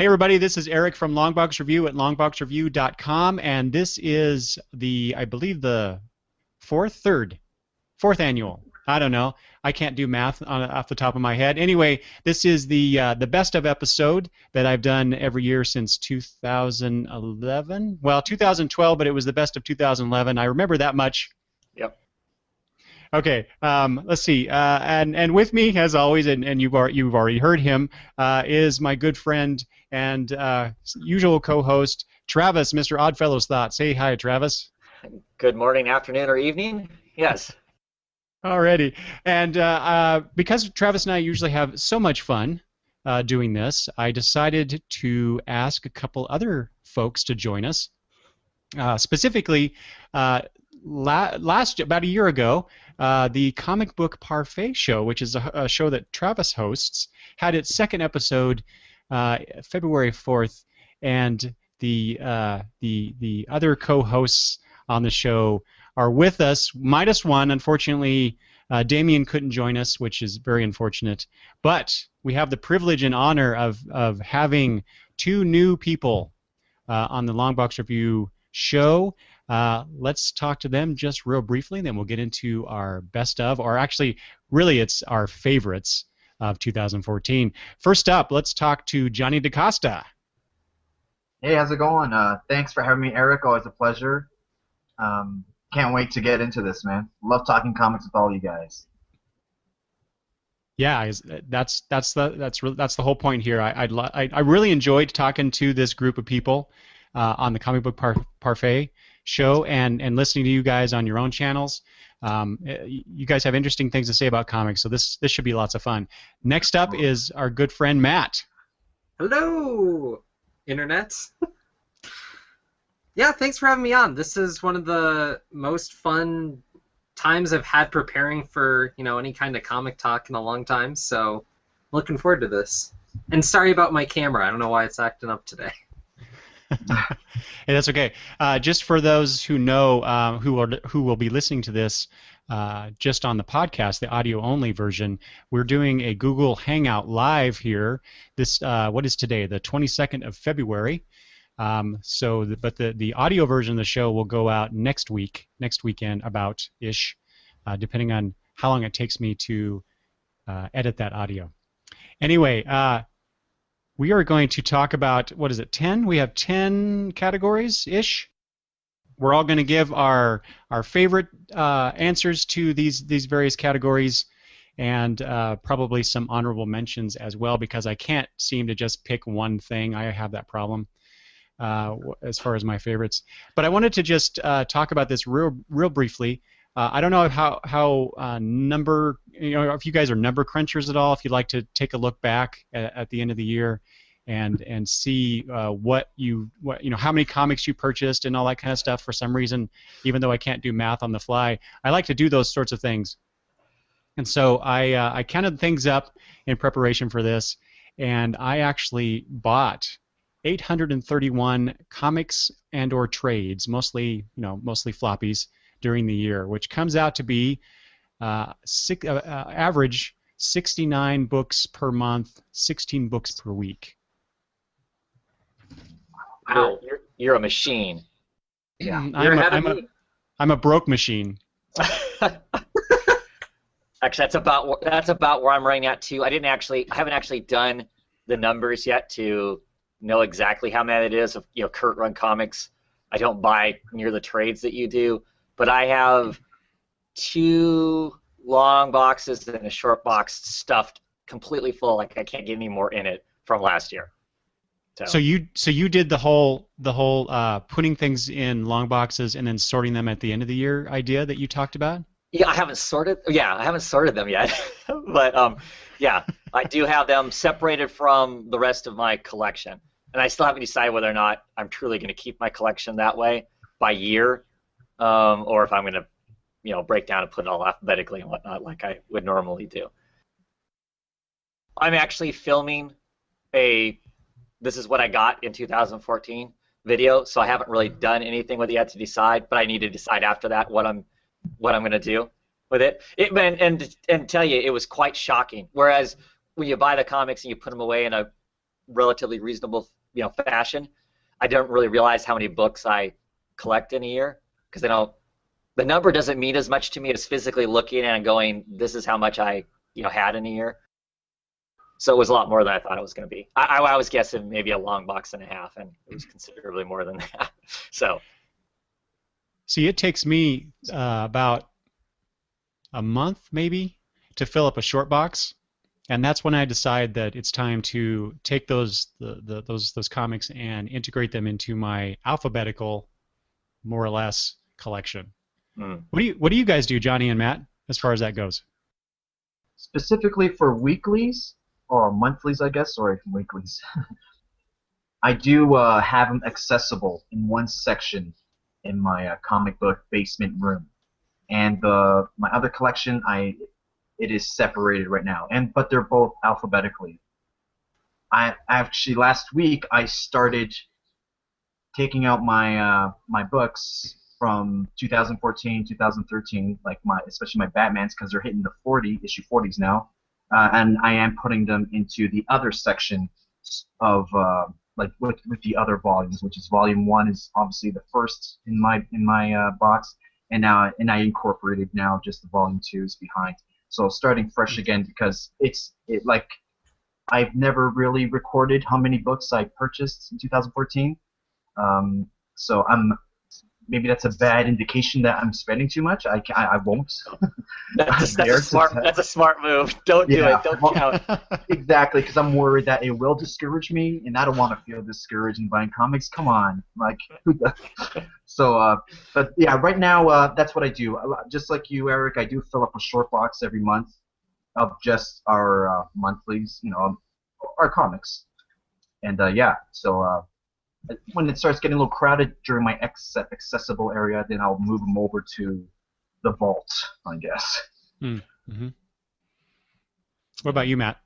Hey everybody, this is Eric from Longbox Review at longboxreview.com, and this is I believe the fourth annual. I don't know. I can't do math off the top of my head. Anyway, this is the best of episode that I've done every year since 2011. Well, 2012, but it was the best of 2011. I remember that much. Yep. Okay, let's see. And with me, as always, and you've already heard him, is my good friend and usual co-host, Travis, Mr. Oddfellow's Thoughts. Say hi, Travis. Good morning, afternoon, or evening. Yes. Alrighty. And because Travis and I usually have so much fun doing this, I decided to ask a couple other folks to join us. Specifically, about a year ago, the Comic Book Parfait show, which is a show that Travis hosts, had its second episode February 4th, and the other co-hosts on the show are with us, minus one. Unfortunately, Damien couldn't join us, which is very unfortunate. But we have the privilege and honor of having two new people on the Longbox Review show. Let's talk to them just real briefly, then we'll get into our best of, or actually, really, it's our favorites of 2014. First up, let's talk to Johnny DaCosta. Hey, how's it going? Thanks for having me, Eric. Always a pleasure. Can't wait to get into this, man. Love talking comics with all you guys. Yeah, that's the whole point here. I really enjoyed talking to this group of people on the Comic Book Parfait show and listening to you guys on your own channels. You guys have interesting things to say about comics, so this should be lots of fun. Next up is our good friend Matt. Hello, internets. Yeah, thanks for having me on. This is one of the most fun times I've had preparing for any kind of comic talk in a long time. So, looking forward to this. And sorry about my camera. I don't know why it's acting up today. Hey, that's okay. Just for those who know who will be listening to this just on the podcast, the audio-only version, we're doing a Google Hangout live here. This what is today? The 22nd of February. But the audio version of the show will go out next weekend, about-ish, depending on how long it takes me to edit that audio. Anyway. We are going to talk about, what is it, 10? We have 10 categories-ish. We're all going to give our favorite answers to these various categories, and probably some honorable mentions as well, because I can't seem to just pick one thing. I have that problem as far as my favorites. But I wanted to just talk about this real briefly. I don't know how number, if you guys are number crunchers at all, if you'd like to take a look back at the end of the year and see how many comics you purchased and all that kind of stuff. For some reason, even though I can't do math on the fly, I like to do those sorts of things. And so I counted things up in preparation for this, and I actually bought 831 comics and/or trades, mostly floppies, during the year, which comes out to be average 69 books per month, 16 books per week. Wow, you're a machine. Yeah, I'm a broke machine. Actually, that's about where I'm running at too. I haven't actually done the numbers yet to know exactly how many it is of current run comics. I don't buy near the trades that you do. But I have 2 long boxes and a short box stuffed completely full. Like I can't get any more in it from last year. So you did the whole putting things in long boxes and then sorting them at the end of the year idea that you talked about? Yeah, I haven't sorted them yet. But yeah, I do have them separated from the rest of my collection, and I still haven't decided whether or not I'm truly going to keep my collection that way by year. Or if I'm going to, break down and put it all alphabetically and whatnot like I would normally do. I'm actually filming this is what I got in 2014 video, so I haven't really done anything with it yet to decide, but I need to decide after that what I'm going to do with it. And tell you, it was quite shocking. Whereas when you buy the comics and you put them away in a relatively reasonable, fashion, I don't really realize how many books I collect in a year because the number doesn't mean as much to me as physically looking at it and going, this is how much I had in a year. So it was a lot more than I thought it was going to be. I was guessing maybe a long box and a half, and it was considerably more than that. So. See, it takes me about a month maybe to fill up a short box, and that's when I decide that it's time to take those comics and integrate them into my alphabetical, more or less, collection. What do you guys do, Johnny and Matt, as far as that goes? Specifically for weeklies or monthlies, I guess, or weeklies. I do have them accessible in one section in my comic book basement room, and my other collection, it is separated right now, but they're both alphabetically. I actually last week I started taking out my books from 2014, 2013, especially my Batmans, because they're hitting the issue 40s now, and I am putting them into the other section of with the other volumes, which is volume 1 is obviously the first in my box, and I incorporated now just the volume 2s behind. So starting fresh again, because I've never really recorded how many books I purchased in 2014. So maybe that's a bad indication that I'm spending too much. I won't. That's a smart move. Don't do it. Don't count. Exactly, because I'm worried that it will discourage me, and I don't want to feel discouraged in buying comics. Come on, So, but yeah, right now that's what I do. Just like you, Eric, I do fill up a short box every month of just our monthlies, our comics, and so. When it starts getting a little crowded during my accessible area, then I'll move them over to the vault, I guess. Mm-hmm. What about you, Matt?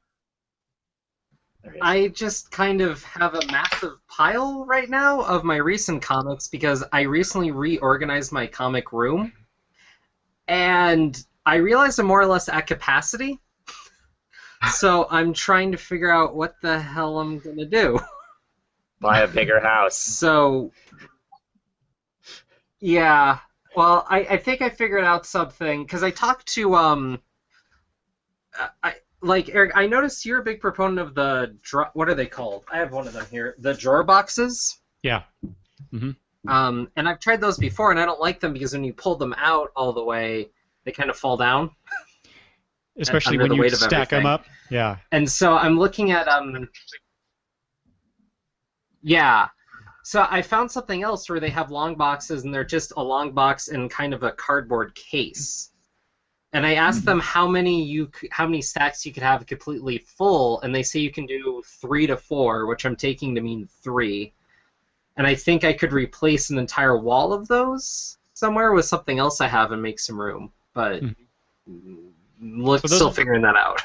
I just kind of have a massive pile right now of my recent comics because I recently reorganized my comic room, and I realized I'm more or less at capacity. So I'm trying to figure out what the hell I'm going to do. Buy a bigger house. So, yeah. Well, I think I figured out something because I talked to Eric. I noticed you're a big proponent of the what are they called? I have one of them here. The drawer boxes. Yeah. Mm-hmm. And I've tried those before, and I don't like them because when you pull them out all the way, they kind of fall down. Especially when you stack them up. Yeah. And so I'm looking at Yeah. So I found something else where they have long boxes, and they're just a long box in kind of a cardboard case. And I asked them how many stacks you could have completely full, and they say you can do 3 to 4, which I'm taking to mean 3. And I think I could replace an entire wall of those somewhere with something else I have and make some room. But still figuring that out.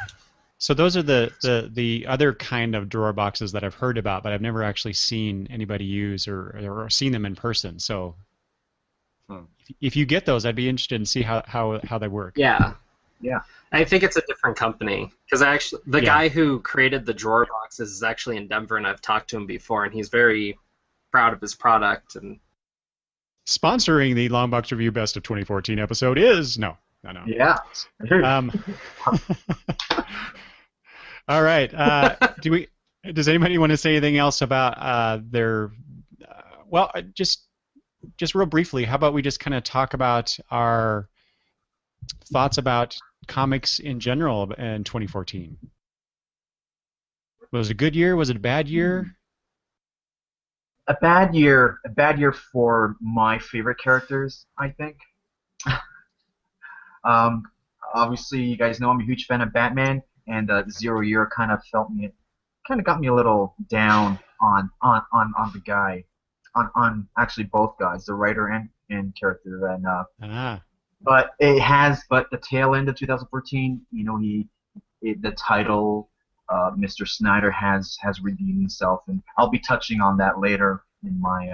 So those are the other kind of drawer boxes that I've heard about, but I've never actually seen anybody use or seen them in person. So if you get those, I'd be interested in see how they work. Yeah. I think it's a different company because the guy who created the drawer boxes is actually in Denver, and I've talked to him before, and he's very proud of his product. And sponsoring the Long Box Review Best of 2014 episode is no. Yeah. All right. Does anybody want to say anything else about their? Well, just real briefly. How about we just kind of talk about our thoughts about comics in general in 2014? Was it a good year? Was it a bad year? A bad year. A bad year for my favorite characters, I think. Obviously, you guys know I'm a huge fan of Batman. And Zero Year kind of got me a little down on the guy, on actually both guys, the writer and character. And but the tail end of 2014, the title, Mr. Snyder has redeemed himself, and I'll be touching on that later in my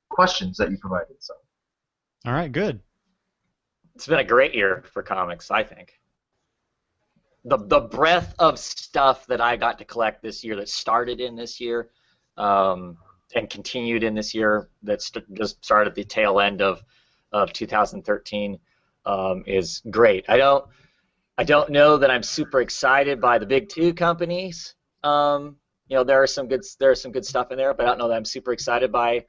questions that you provided. So. All right, good. It's been a great year for comics, I think. the breadth of stuff that I got to collect this year, that started in this year, and continued in this year, that just started at the tail end of 2013, is great. I don't know that I'm super excited by the big two companies. There are some good stuff in there, but I don't know that I'm super excited by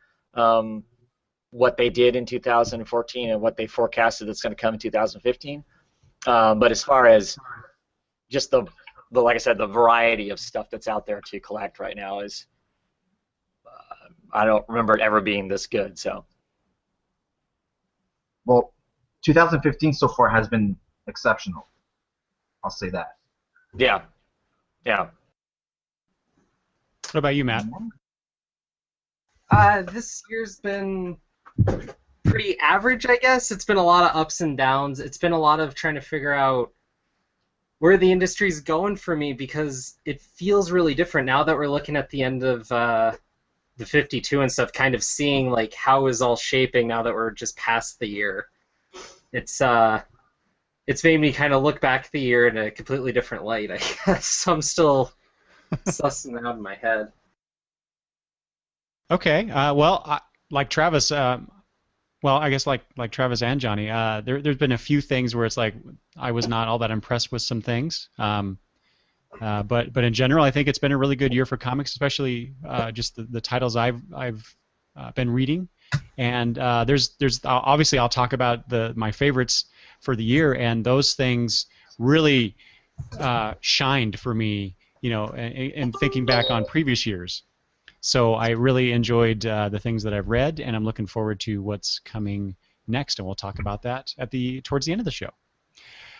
what they did in 2014 and what they forecasted that's going to come in 2015. But as far as just the like I said, the variety of stuff that's out there to collect right now is, I don't remember it ever being this good. So, Well, 2015 so far has been exceptional. I'll say that. yeah. What about you, Matt? This year's been pretty average, I guess. It's been a lot of ups and downs. It's been a lot of trying to figure out where the industry's going for me, because it feels really different now that we're looking at the end of the 52 and stuff, kind of seeing like how is all shaping now that we're just past the year. It's made me kind of look back at the year in a completely different light, I guess. So I'm still sussing it out in my head. Okay. Like Travis, I guess like Travis and Johnny, there's been a few things where it's like I was not all that impressed with some things. But in general, I think it's been a really good year for comics, especially just the titles I've been reading. And there's obviously I'll talk about my favorites for the year, and those things really shined for me, and thinking back on previous years. So I really enjoyed the things that I've read, and I'm looking forward to what's coming next, and we'll talk about that towards the end of the show.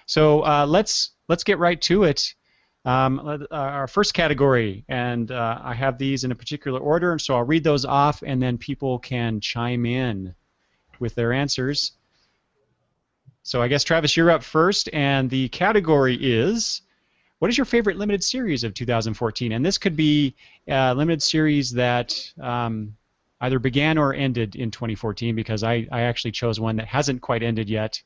So let's get right to it. Our first category, and I have these in a particular order, so I'll read those off, and then people can chime in with their answers. So I guess, Travis, you're up first, and the category is, what is your favorite limited series of 2014? And this could be a limited series that either began or ended in 2014, because I actually chose one that hasn't quite ended yet.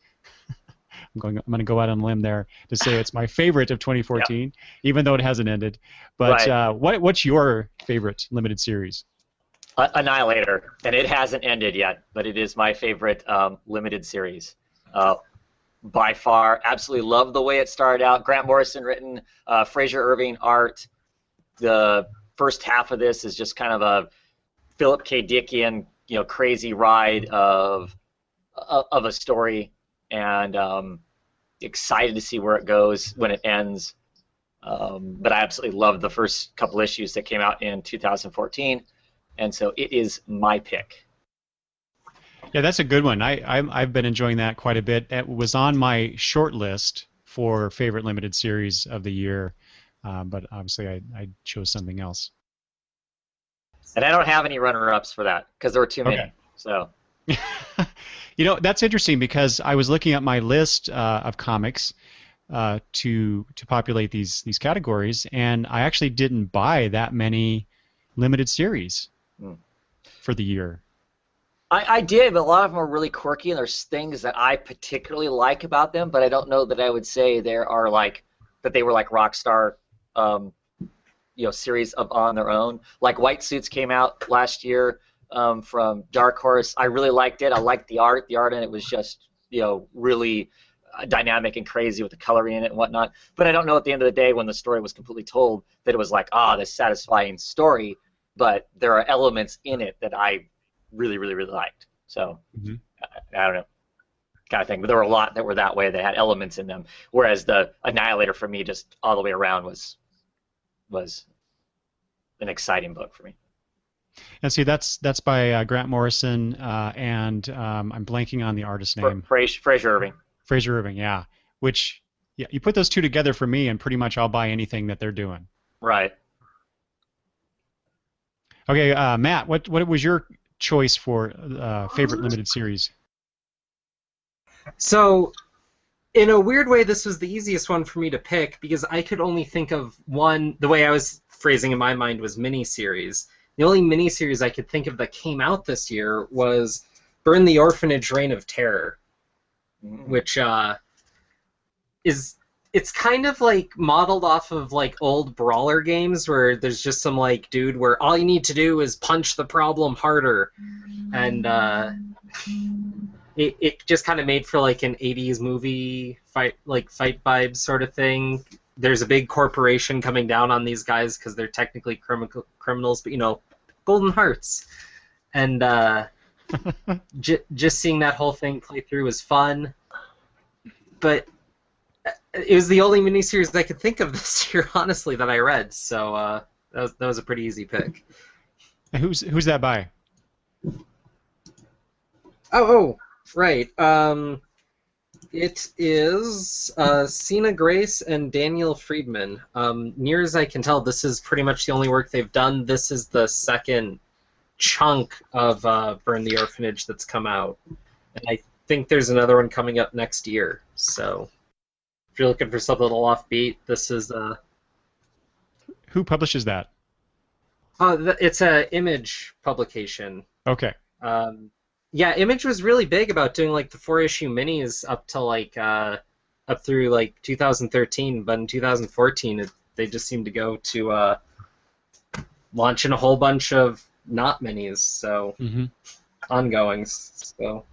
I'm going to go out on a limb there to say it's my favorite of 2014, even though it hasn't ended. But Right. What's your favorite limited series? Annihilator, and it hasn't ended yet, but it is my favorite limited series. By far, absolutely love the way it started out. Grant Morrison written, Fraser Irving art. The first half of this is just kind of a Philip K. Dickian, crazy ride of a story, and excited to see where it goes when it ends. But I absolutely loved the first couple issues that came out in 2014, and so it is my pick. Yeah, that's a good one. I've been enjoying that quite a bit. It was on my short list for favorite limited series of the year, but obviously I chose something else. And I don't have any runner-ups for that because there were too many. Okay. So. That's interesting, because I was looking at my list of comics to populate these categories, and I actually didn't buy that many limited series for the year. I did, but a lot of them are really quirky, and there's things that I particularly like about them, but I don't know that I would say they were like Rockstar, series on their own. Like White Suits came out last year from Dark Horse. I really liked it. I liked the art. The art in it was just really dynamic and crazy with the coloring in it and whatnot. But I don't know at the end of the day, when the story was completely told, that it was like, this satisfying story. But there are elements in it that I really, really, really liked. So I don't know, kind of thing. But there were a lot that were that way, that had elements in them. Whereas the Annihilator for me, just all the way around, was an exciting book for me. And see, that's by Grant Morrison, and I'm blanking on the artist's name. Fraser Irving. Fraser Irving, yeah. Which, you put those two together for me, and pretty much I'll buy anything that they're doing. Right. Okay, Matt, what was your choice for favorite limited series? So, in a weird way, this was the easiest one for me to pick, because I could only think of one. The way I was phrasing in my mind was miniseries. The only miniseries I could think of that came out this year was Burn the Orphanage: Reign of Terror, which is it's kind of like modeled off of like old brawler games where there's just some like dude where all you need to do is punch the problem harder, and it just kind of made for like an 80s movie fight vibe sort of thing. There's a big corporation coming down on these guys because they're technically criminals, but golden hearts, and just seeing that whole thing play through was fun. But it was the only miniseries I could think of this year, honestly, that I read. So that was a pretty easy pick. And who's that by? Oh, right. It is Sina Grace and Daniel Friedman. Near as I can tell, this is pretty much the only work they've done. This is the second chunk of Burn the Orphanage that's come out. And I think there's another one coming up next year. So if you're looking for something a little offbeat, this is... Who publishes that? It's a Image publication. Okay. Yeah, Image was really big about doing like the 4-issue minis up through like 2013, but in 2014 they just seemed to go to launching a whole bunch of not minis, so ongoings. So.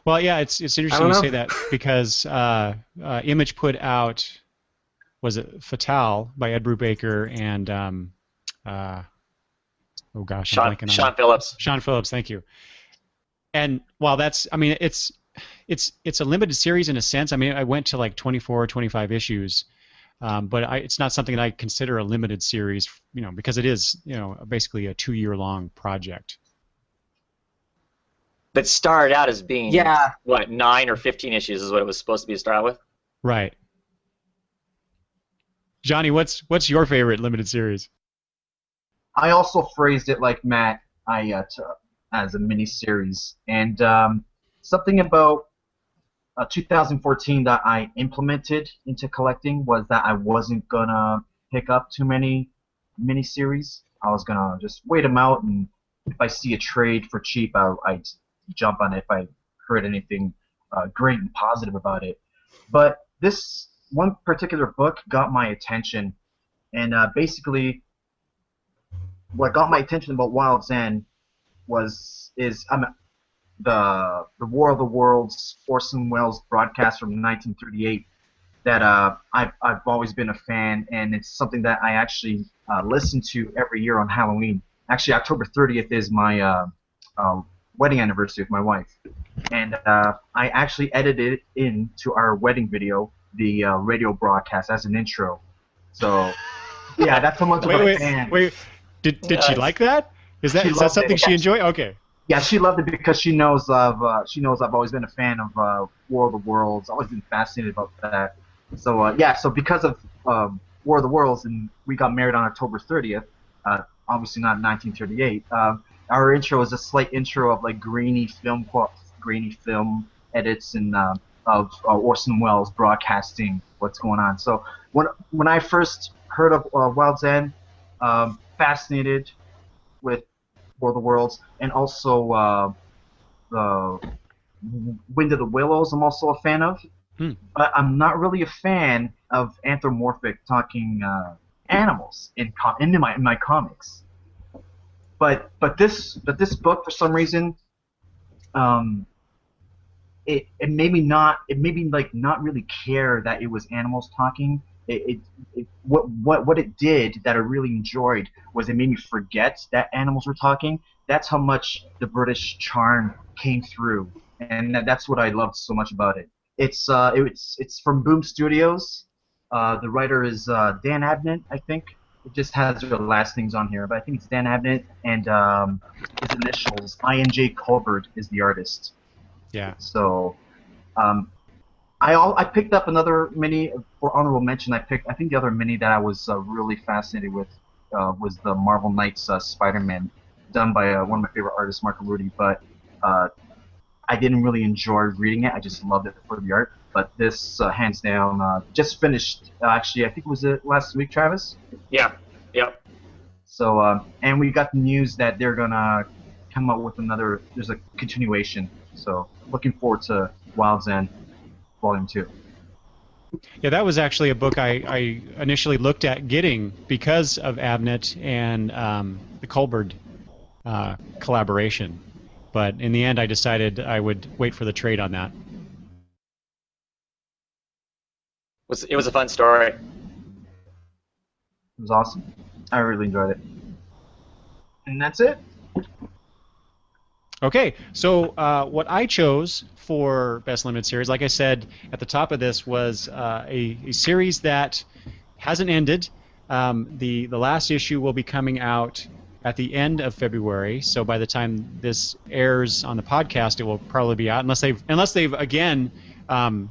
Well, yeah, it's interesting you say that because Image put out, was it Fatale by Ed Brubaker and oh gosh, I'm blanking on Sean Phillips. Sean Phillips, thank you. And while that's, I mean, it's a limited series in a sense. I mean, I went to like 24 or 25 issues, but it's not something that I consider a limited series, because it is, basically a 2-year-long project. But started out as being, 9 or 15 issues is what it was supposed to be to start out with? Right. Johnny, what's your favorite limited series? I also phrased it like Matt, as a mini-series. And something about 2014 that I implemented into collecting was that I wasn't going to pick up too many mini-series. I was going to just wait them out, and if I see a trade for cheap, I'd jump on it if I heard anything great and positive about it. But this one particular book got my attention, and basically what got my attention about Wild's End is the War of the Worlds Orson Welles broadcast from 1938 that I've always been a fan, and it's something that I actually listen to every year on Halloween. Actually, October 30th is my wedding anniversary with my wife, and I actually edited it into our wedding video, the radio broadcast, as an intro. So yeah, that's how much of a fan. Wait, did she like that? Is that something she enjoyed? Okay. Yeah, she loved it because she knows I've always been a fan of War of the Worlds. Always been fascinated about that. So so because of War of the Worlds, and we got married on October 30th, obviously not 1938. Our intro is a slight intro of like grainy film edits and of Orson Welles broadcasting what's going on. So when I first heard of Wild's End, fascinated with War of the Worlds, and also the Wind of the Willows I'm also a fan of. But I'm not really a fan of anthropomorphic talking animals in my comics. But this book, for some reason, it made me not really care that it was animals talking. What it did that I really enjoyed was it made me forget that animals were talking. That's how much the British charm came through, and that's what I loved so much about it. It's from Boom Studios. The writer is Dan Abnett, I think. It just has their last names on here, but I think it's Dan Abnett, and his initials, I.N.J. Colbert, is the artist. Yeah. So, I picked up another mini for honorable mention. I think the other mini that I was really fascinated with was the Marvel Knights Spider-Man, done by one of my favorite artists, Mark Rudy. But I didn't really enjoy reading it. I just loved it for the art. But this, hands down, just finished. Actually, I think was it last week, Travis? Yeah. Yep. So, and we got the news that they're gonna come up with another. There's a continuation. So, looking forward to Wild's End, Volume 2. Yeah, that was actually a book I initially looked at getting because of Abnett and the Colbert collaboration. But in the end, I decided I would wait for the trade on that. It was a fun story. It was awesome. I really enjoyed it. And that's it. Okay, so what I chose for Best Limited Series, like I said at the top of this, was a series that hasn't ended. The last issue will be coming out at the end of February, so by the time this airs on the podcast, it will probably be out, unless they've again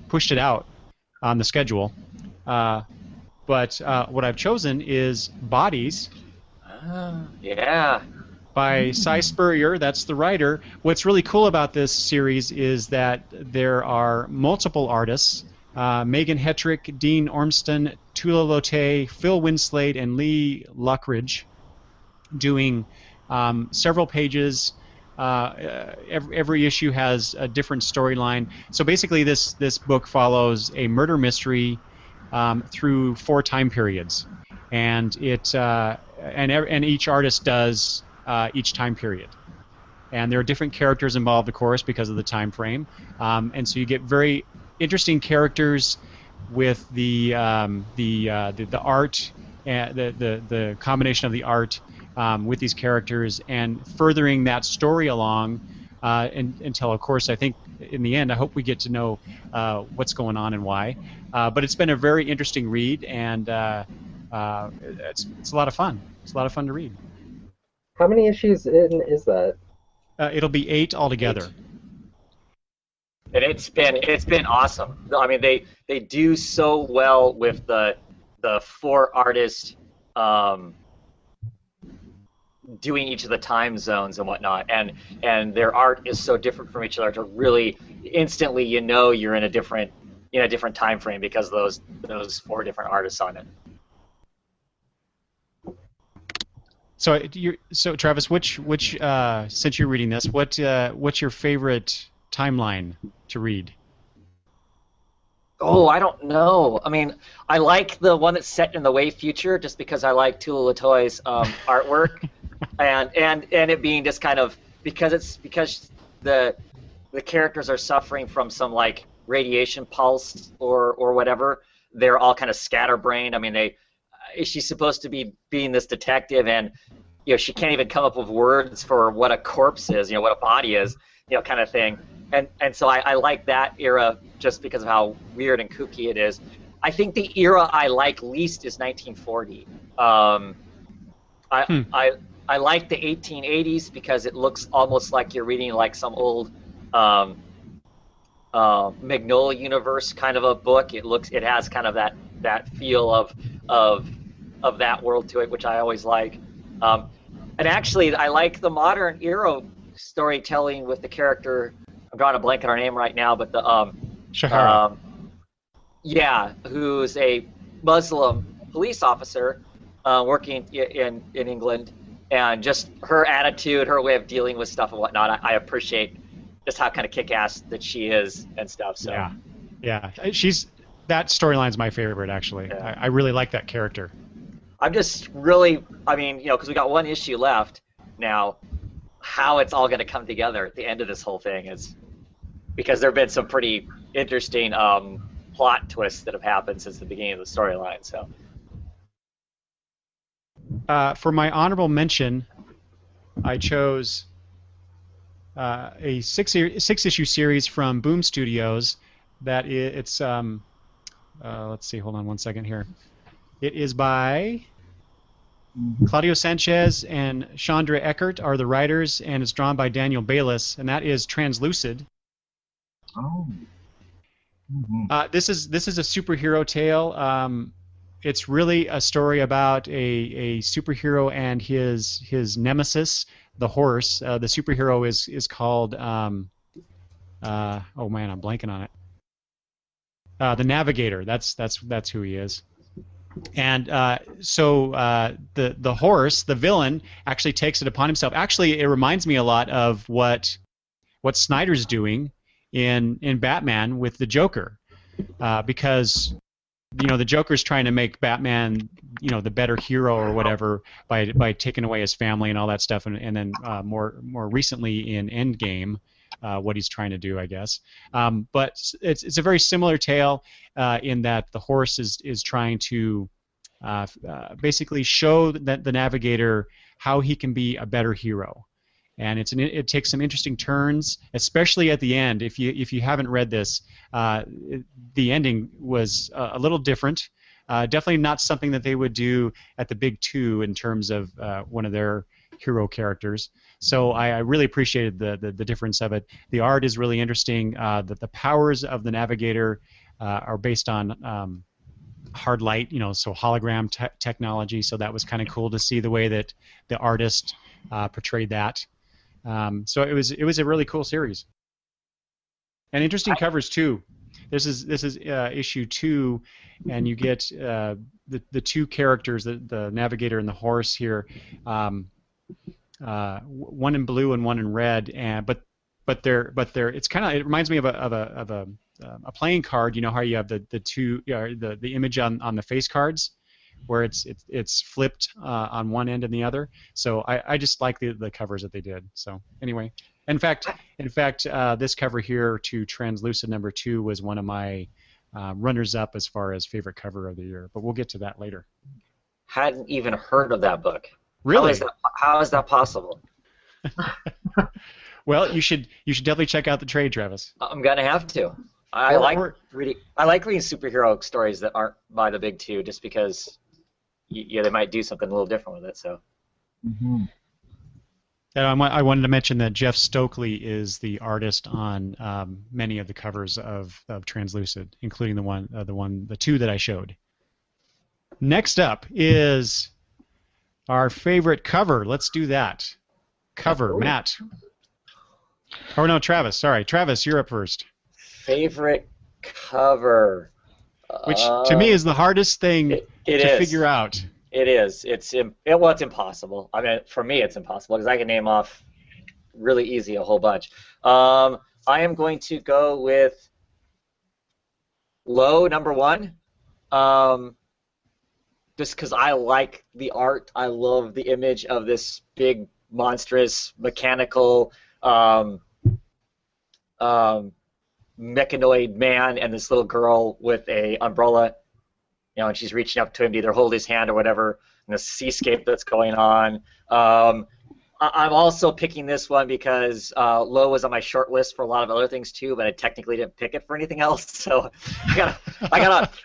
pushed it out on the schedule. But what I've chosen is Bodies. Yeah. By Cy Spurrier, that's the writer. What's really cool about this series is that there are multiple artists, Megan Hetrick, Dean Ormston, Tula Lotay, Phil Winslade, and Lee Luckridge, doing several pages. Every issue has a different storyline. So basically this book follows a murder mystery through 4 time periods. And and each artist does each time period, and there are different characters involved, of course, because of the time frame, and so you get very interesting characters with the art, the combination of the art with these characters, and furthering that story along until, of course, I think in the end, I hope we get to know what's going on and why. But it's been a very interesting read, and it's a lot of fun. It's a lot of fun to read. How many issues in is that? It'll be 8 altogether. And it's been awesome. I mean, they do so well with the 4 artists doing each of the time zones and whatnot, and their art is so different from each other to really instantly you're in a different time frame because of those 4 different artists on it. So Travis, which since you're reading this, what's your favorite timeline to read? Oh, I don't know. I mean, I like the one that's set in the way future, just because I like Tula Latoy's artwork, and it being just kind of because the characters are suffering from some like radiation pulse or whatever. They're all kind of scatterbrained. I mean, she's supposed to be being this detective, and she can't even come up with words for what a corpse is, what a body is, kind of thing. And so I like that era just because of how weird and kooky it is. I think the era I like least is 1940. I like the 1880s because it looks almost like you're reading like some old Magnolia Universe kind of a book. It has kind of that feel of that world to it, which I always like. And actually, I like the modern era storytelling with the character. I'm drawing a blank on her name right now, but the Shahara. Who's a Muslim police officer working in England, and just her attitude, her way of dealing with stuff and whatnot. I appreciate just how kind of kick-ass that she is and stuff. So yeah, that storyline's my favorite actually. Yeah. I really like that character. I'm just really, because we got 1 issue left now, how it's all going to come together at the end of this whole thing is because there have been some pretty interesting plot twists that have happened since the beginning of the storyline. So, for my honorable mention, I chose a 6-issue series from Boom Studios. It's let's see, hold on one second here. It is by Claudio Sanchez and Chandra Eckert are the writers, and it's drawn by Daniel Bayliss, and that is Translucid. Oh. Mm-hmm. This is a superhero tale. It's really a story about a superhero and his nemesis, the horse. The superhero is called oh man, I'm blanking on it. The Navigator. That's who he is. And so the horse, the villain, actually takes it upon himself. Actually, it reminds me a lot of what Snyder's doing in Batman with the Joker, because the Joker's trying to make Batman, the better hero or whatever by taking away his family and all that stuff, and then more recently in Endgame, what he's trying to do, I guess. But it's a very similar tale in that the Horse is trying to basically show that the Navigator how he can be a better hero. And it takes some interesting turns, especially at the end. If you haven't read this, the ending was a little different. Definitely not something that they would do at the big two in terms of one of their hero characters. So I really appreciated the difference of it. The art is really interesting. That the powers of the Navigator are based on hard light, so hologram technology. So that was kind of cool to see the way that the artist portrayed that. So it was a really cool series, and interesting covers too. This is issue 2, and you get the two characters, the Navigator and the Horse here, one in blue and one in red, and but they're it's kind of, it reminds me of a playing card. You know how you have the two the image on the face cards, where it's flipped on one end and the other. So I just like the covers that they did. So anyway, in fact, this cover here to Translucid number 2 was one of my runners-up as far as favorite cover of the year. But we'll get to that later. Hadn't even heard of that book. Really? How is that possible? Well, you should definitely check out the trade, Travis. I'm gonna have to. I like reading superhero stories that aren't by the big two, just because they might do something a little different with it. So. Mm-hmm. And I wanted to mention that Jeff Stokely is the artist on many of the covers of Translucid, including the two that I showed. Next up is our favorite cover. Let's do that. Cover, Matt. Oh no, Travis. Sorry, Travis, you're up first. Favorite cover. Which to me is the hardest thing to figure out. It is. It's impossible. I mean, for me, it's impossible because I can name off really easy a whole bunch. I am going to go with Low number 1. Just because I like the art. I love the image of this big, monstrous, mechanical, mechanoid man and this little girl with a umbrella, and she's reaching up to him to either hold his hand or whatever, and the seascape that's going on. I'm also picking this one because Low was on my short list for a lot of other things too, but I technically didn't pick it for anything else. So I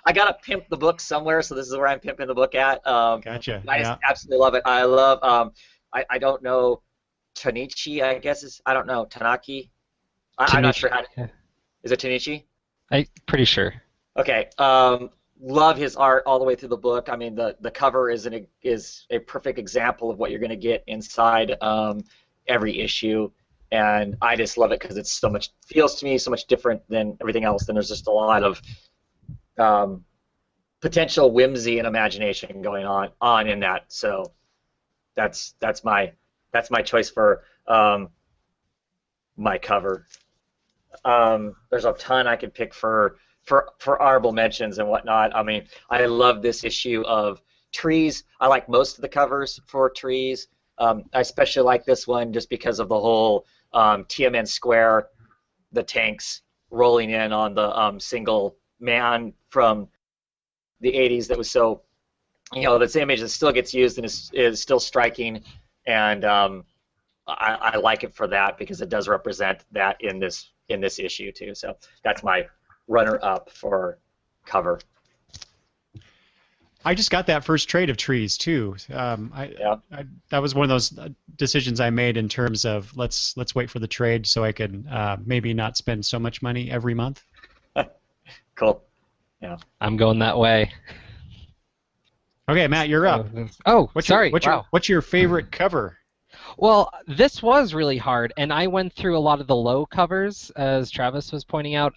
gotta pimp the book somewhere. So this is where I'm pimping the book at. Gotcha. I just absolutely love it. I love. I don't know Tanichi. I guess I don't know Tanaki. I'm not sure how. Is it Tanichi? I'm pretty sure. Okay. Love his art all the way through the book. I mean, the cover is a perfect example of what you're going to get inside every issue, and I just love it because it's feels to me so much different than everything else. And there's just a lot of potential whimsy and imagination going on in that. So that's my choice for my cover. There's a ton I could pick for honorable mentions and whatnot. I mean, I love this issue of Trees. I like most of the covers for Trees. I especially like this one just because of the whole Tiananmen Square, the tanks rolling in on the single man from the 80s that was so, this image that still gets used and is still striking, and I like it for that because it does represent that in this issue too. So that's my runner-up for cover. I just got that first trade of Trees too. That was one of those decisions I made in terms of let's wait for the trade so I could maybe not spend so much money every month. Cool. Yeah. I'm going that way. Okay, Matt, you're up. What's your favorite cover? Well, this was really hard, and I went through a lot of the Low covers, as Travis was pointing out.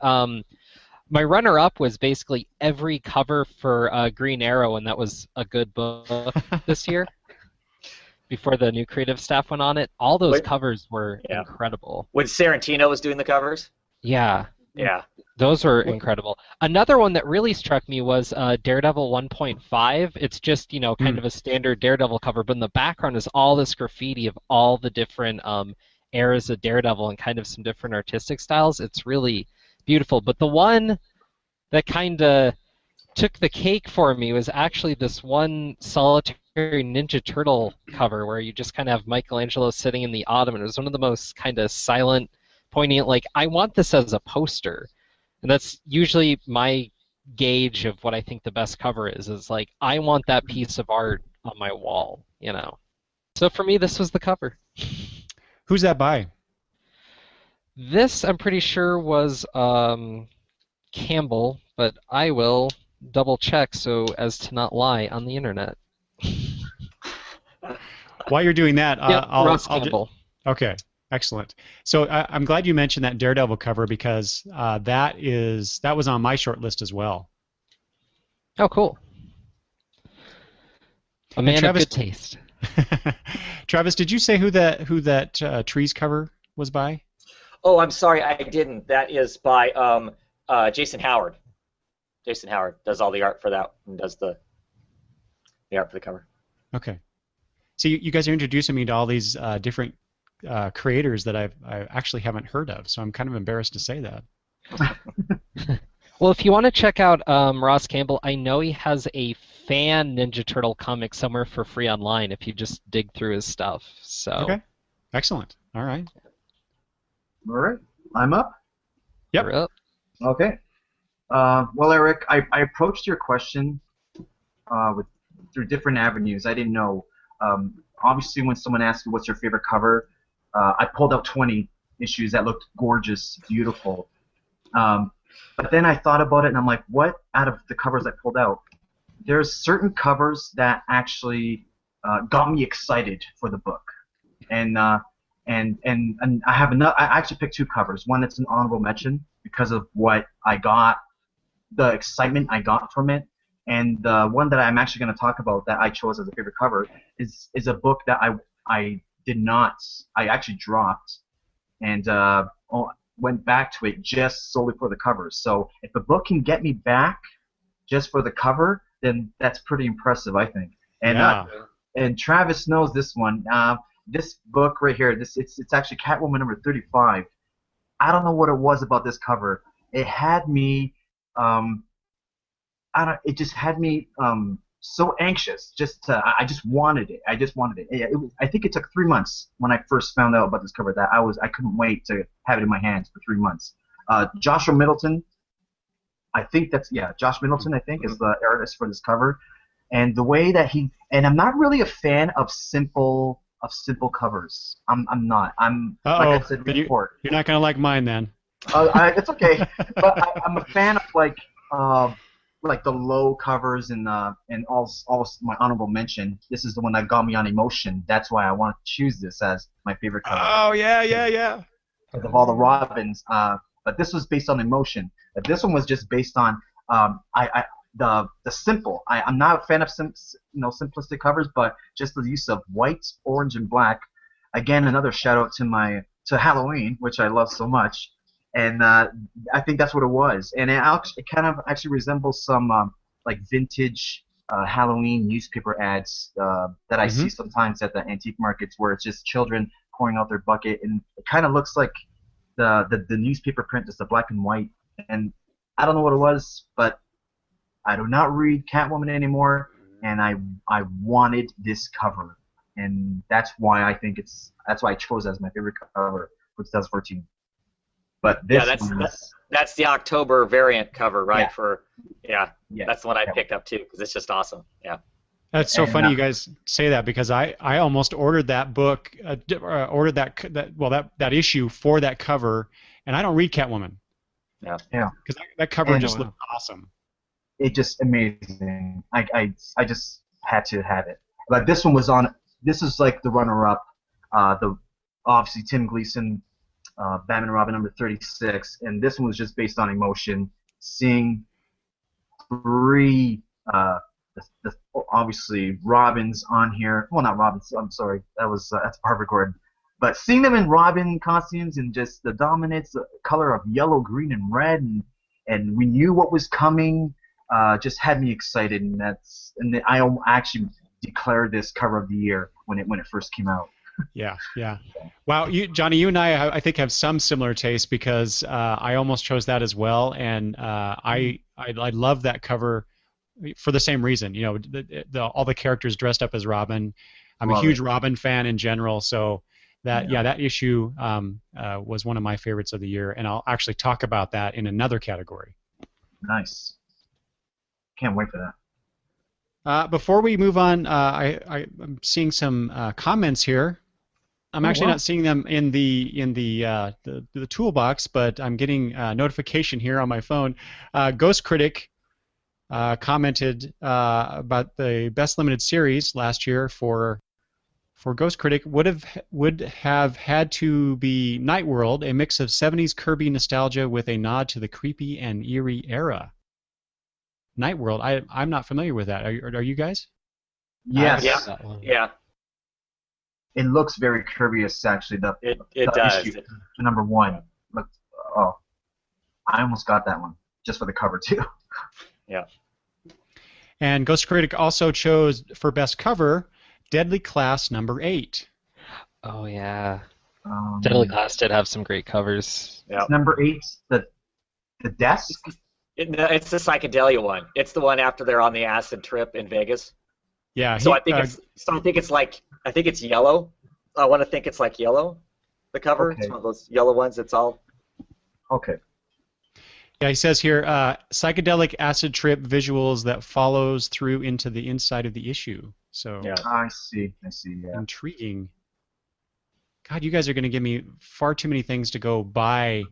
My runner-up was basically every cover for Green Arrow, and that was a good book this year. Before the new creative staff went on it, all those covers were incredible. When Sarantino was doing the covers? Yeah. Yeah. Those were incredible. Another one that really struck me was Daredevil 1.5. It's just, kind of a standard Daredevil cover, but in the background is all this graffiti of all the different eras of Daredevil and kind of some different artistic styles. It's really beautiful. But the one that kind of took the cake for me was actually this one solitary Ninja Turtle cover where you just kind of have Michelangelo sitting in the autumn, and it was one of the most kind of silent, poignant, like, I want this as a poster. And that's usually my gauge of what I think the best cover is like, I want that piece of art on my wall, So for me, this was the cover. Who's that by? This, I'm pretty sure, was Campbell, but I will double check so as to not lie on the internet. While you're doing that, Ross Campbell. Okay, excellent. So I'm glad you mentioned that Daredevil cover because that was on my short list as well. Oh, cool. A man Travis, of good taste. Travis, did you say who that Trees cover was by? Oh, I'm sorry, I didn't. That is by Jason Howard. Jason Howard does all the art for that and does the art for the cover. Okay. So you guys are introducing me to all these different creators that I actually haven't heard of, so I'm kind of embarrassed to say that. Well, if you want to check out Ross Campbell, I know he has a fan Ninja Turtle comic somewhere for free online if you just dig through his stuff. So. Okay. Excellent. All right. All right. I'm up? Yep. You're up. Okay. Well, Eric, I approached your question through different avenues. I didn't know. Obviously, when someone asked me what's your favorite cover, I pulled out 20 issues that looked gorgeous, beautiful. But then I thought about it, and I'm like, what out of the covers I pulled out? There's certain covers that actually got me excited for the book, and I have another. I actually picked two covers. One that's an honorable mention because of what I got, the excitement I got from it, and the one that I'm actually going to talk about that I chose as a favorite cover is a book that I actually dropped and went back to it just solely for the covers. So if a book can get me back just for the cover, then that's pretty impressive, I think. And yeah. And Travis knows this one. This book right here, it's actually Catwoman number 35. I don't know what it was about this cover. It had me it just had me so anxious. I just wanted it. I think it took 3 months when I first found out about this cover that I couldn't wait to have it in my hands for 3 months. Joshua Middleton, Josh Middleton, I think, is the artist for this cover. And the way that and I'm not really a fan of simple covers. I'm not. Like I said before. You're not gonna like mine then. It's okay, but I'm a fan of like the low covers and all my honorable mention. This is the one that got me on emotion. That's why I want to choose this as my favorite cover. Oh yeah. Because of all the Robins, but this was based on emotion. But this one was just based on the simple. I'm not a fan of simplistic covers, but just the use of white, orange, and black. Again, another shout out to Halloween, which I love so much. And I think that's what it was. And it kind of actually resembles some like vintage Halloween newspaper ads that I see sometimes at the antique markets, where it's just children pouring out their bucket, and it kind of looks like the newspaper print, just the black and white. And I don't know what it was, but I do not read Catwoman anymore, and I wanted this cover, and that's why I chose it as my favorite cover for 2014. But this that's the October variant cover, right? Yeah. That's the one I picked up too, because it's just awesome. Yeah. That's so funny you guys say that, because I almost ordered that book, ordered that issue for that cover, and I don't read Catwoman. Yeah. Because that cover just looked awesome. It just amazing. I just had to have it. But this one was on. This is like the runner-up. Obviously Tim Gleason. Batman and Robin number 36, and this one was just based on emotion. Seeing three, obviously Robins on here. Well, not Robins. I'm sorry. That's Barbara Gordon. But seeing them in Robin costumes and just the dominance, the color of yellow, green, and red, and we knew what was coming, just had me excited. And I actually declared this cover of the year when it first came out. Yeah, yeah. Wow, Johnny, you and I think have some similar tastes because I almost chose that as well, and I love that cover for the same reason. You know, all the characters dressed up as Robin. I'm a huge Robin fan in general, so that issue was one of my favorites of the year, and I'll actually talk about that in another category. Nice. Can't wait for that. Before we move on, I'm seeing some comments here. I'm actually not seeing them in the toolbox, but I'm getting a notification here on my phone. Ghost Critic commented about the best limited series last year for Ghost Critic would have had to be Night World, a mix of 70s Kirby nostalgia with a nod to the creepy and eerie era. Night World, I'm not familiar with that. Are you guys? Yes. Yeah. It looks very Kirby-esque, actually. It does. Issue, the number 1. Look, I almost got that one just for the cover too. Yeah. And Ghost Critic also chose for best cover Deadly Class number 8. Oh yeah. Deadly Class did have some great covers. Yeah. Number 8, the desk. It's the psychedelia one. It's the one after they're on the acid trip in Vegas. Yeah. I think it's yellow. I want to think it's like yellow. The cover. Okay. It's one of those yellow ones. It's all. Okay. Yeah, he says here, psychedelic acid trip visuals that follows through into the inside of the issue. So Yeah. I see. Yeah. Intriguing. God, you guys are going to give me far too many things to go buy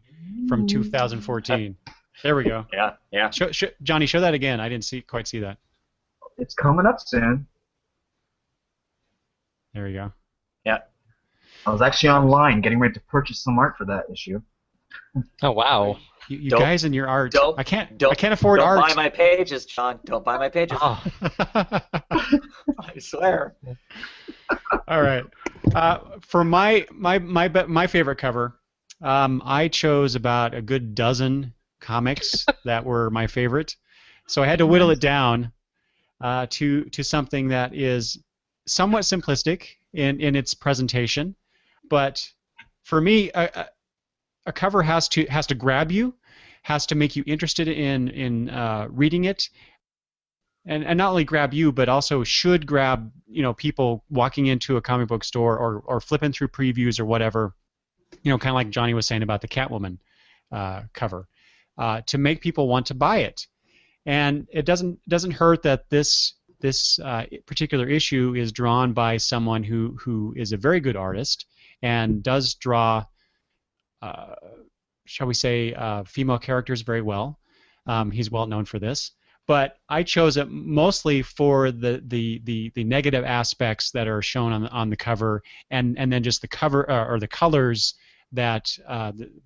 from 2014. There we go. Yeah. Johnny, show that again. I didn't quite see that. It's coming up soon. There we go. Yeah. I was actually online getting ready to purchase some art for that issue. Oh wow. You guys and your art. I can't afford don't art. Don't buy my pages, John. Don't buy my pages. Oh. I swear. All right. For my favorite cover, I chose about a good dozen comics that were my favorite. So I had to whittle it down to something that is somewhat simplistic in its presentation, but for me, a cover has to grab you, has to make you interested in reading it, and not only grab you, but also should grab people walking into a comic book store or flipping through previews or whatever, kind of like Johnny was saying about the Catwoman cover, to make people want to buy it. And it doesn't hurt that this particular issue is drawn by someone who is a very good artist and does draw, shall we say, female characters very well. He's well known for this. But I chose it mostly for the negative aspects that are shown on the cover, and then just the cover or the colors that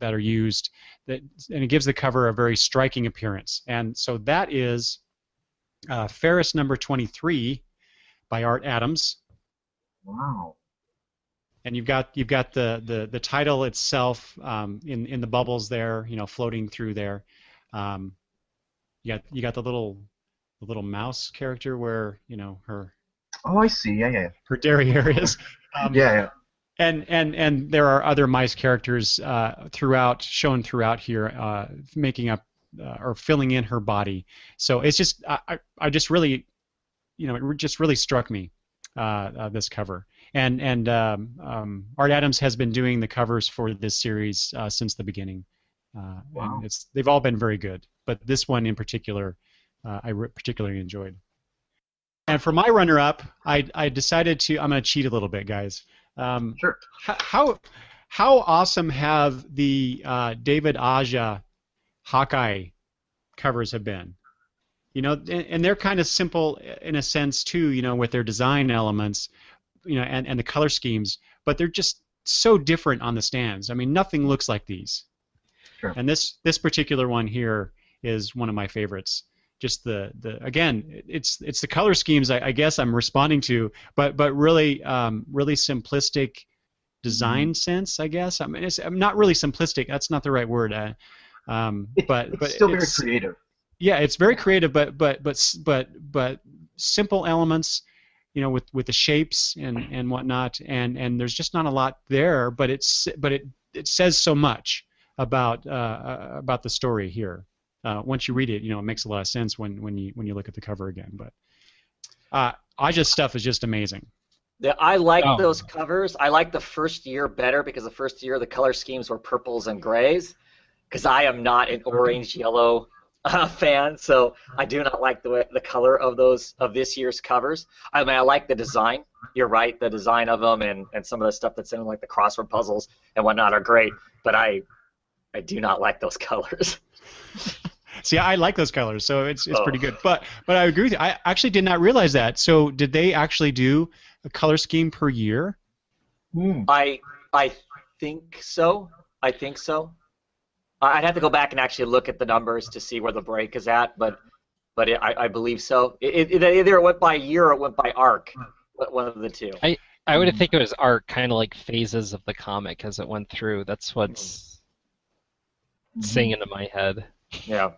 are used, and it gives the cover a very striking appearance. And so that is Ferris number 23 by Art Adams. Wow. And you've got the title itself in the bubbles there, floating through there. You got the little mouse character where her. Oh, I see. Yeah. Her derriere is. Yeah. And there are other mice characters shown throughout here, making up or filling in her body. So it's just I just really, it just really struck me, this cover. And Art Adams has been doing the covers for this series since the beginning. Wow. And they've all been very good, but this one in particular, I particularly enjoyed. And for my runner-up, I decided I'm going to cheat a little bit, guys. Sure. How awesome have the David Aja Hawkeye covers have been? And they're kind of simple in a sense too, with their design elements, and the color schemes, but they're just so different on the stands. I mean, nothing looks like these. Sure. And this particular one here is one of my favorites. Just again, it's the color schemes I guess I'm responding to, but really really simplistic design sense, I guess. I mean, I'm not really simplistic. That's not the right word. But It's still very creative. Yeah, it's very creative, but simple elements, with the shapes and whatnot, and there's just not a lot there, but it says so much about the story here. Once you read it, it makes a lot of sense when you look at the cover again. But Aja's stuff is just amazing. Yeah, I like those covers. I like the first year better because the first year the color schemes were purples and grays. Because I am not an orange yellow fan, so I do not like the color of this year's covers. I mean, I like the design. You're right, the design of them and some of the stuff that's in them, like the crossword puzzles and whatnot, are great. But I do not like those colors. See, I like those colors, so it's pretty good. But I agree with you. I actually did not realize that. So did they actually do a color scheme per year? I think so. I'd have to go back and actually look at the numbers to see where the break is at, but I believe so. It either went by year or it went by arc, one of the two. I would think it was arc, kind of like phases of the comic as it went through. That's what's singing in my head. Yeah.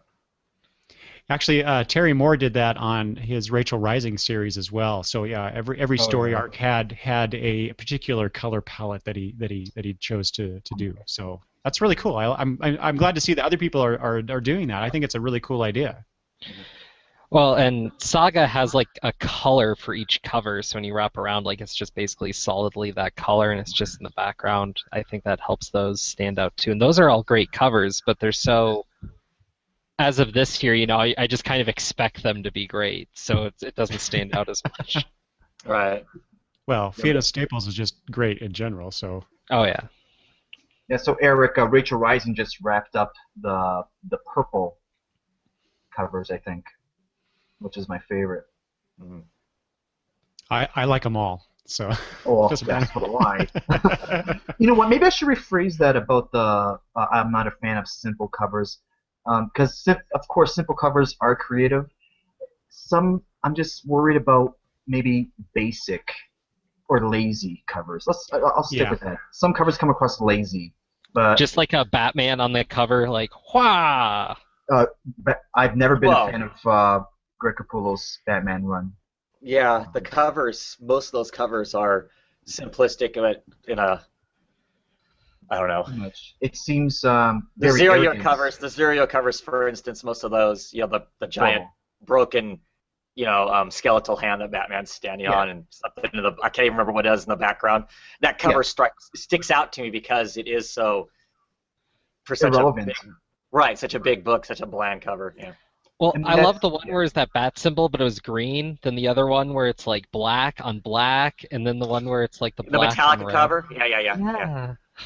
Actually, Terry Moore did that on his Rachel Rising series as well. So yeah, every story arc had a particular color palette that he chose to do. So that's really cool. I'm glad to see that other people are doing that. I think it's a really cool idea. Well, and Saga has like a color for each cover, so when you wrap around, like it's just basically solidly that color, and it's just in the background. I think that helps those stand out too. And those are all great covers, but they're so. As of this year, I just kind of expect them to be great, so it doesn't stand out as much. Right. Well, Fiona Staples is just great in general, so. Oh yeah. Yeah. So Eric, Rachel Rising just wrapped up the purple covers, I think, which is my favorite. Mm-hmm. I like them all. So. Oh, that's what do I. You know what? Maybe I should rephrase that about the. I'm not a fan of simple covers. Because of course simple covers are creative. I'm just worried about maybe basic or lazy covers. I'll stick with that. Some covers come across lazy, but just like a Batman on the cover, like wah. But I've never been a fan of Greg Capullo's Batman run. Yeah, the covers. Most of those covers are simplistic in a. I don't know. It seems the Zerio covers, for instance, most of those, the giant broken, skeletal hand that Batman's standing on, and something I can't even remember what it is in the background. That cover sticks out to me because it is so irrelevant. Such a big book, such a bland cover. Yeah. Well, I love the one where it's that bat symbol, but it was green. Then the other one where it's like black on black, and then the one where it's like the black Metallica on red. cover.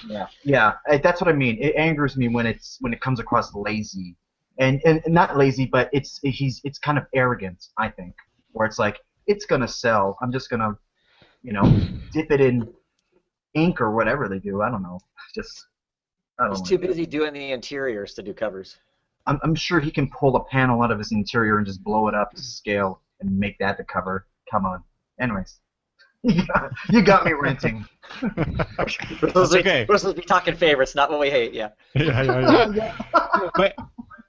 Yeah. Yeah, that's what I mean. It angers me when it comes across lazy, and not lazy, but it's kind of arrogant. I think, where it's like it's gonna sell. I'm just gonna, dip it in ink or whatever they do. I don't know. He's too busy doing the interiors to do covers. I'm sure he can pull a panel out of his interior and just blow it up to scale and make that the cover. Come on. Anyways. You got me ranting. We're supposed to be talking favorites, not what we hate. Yeah.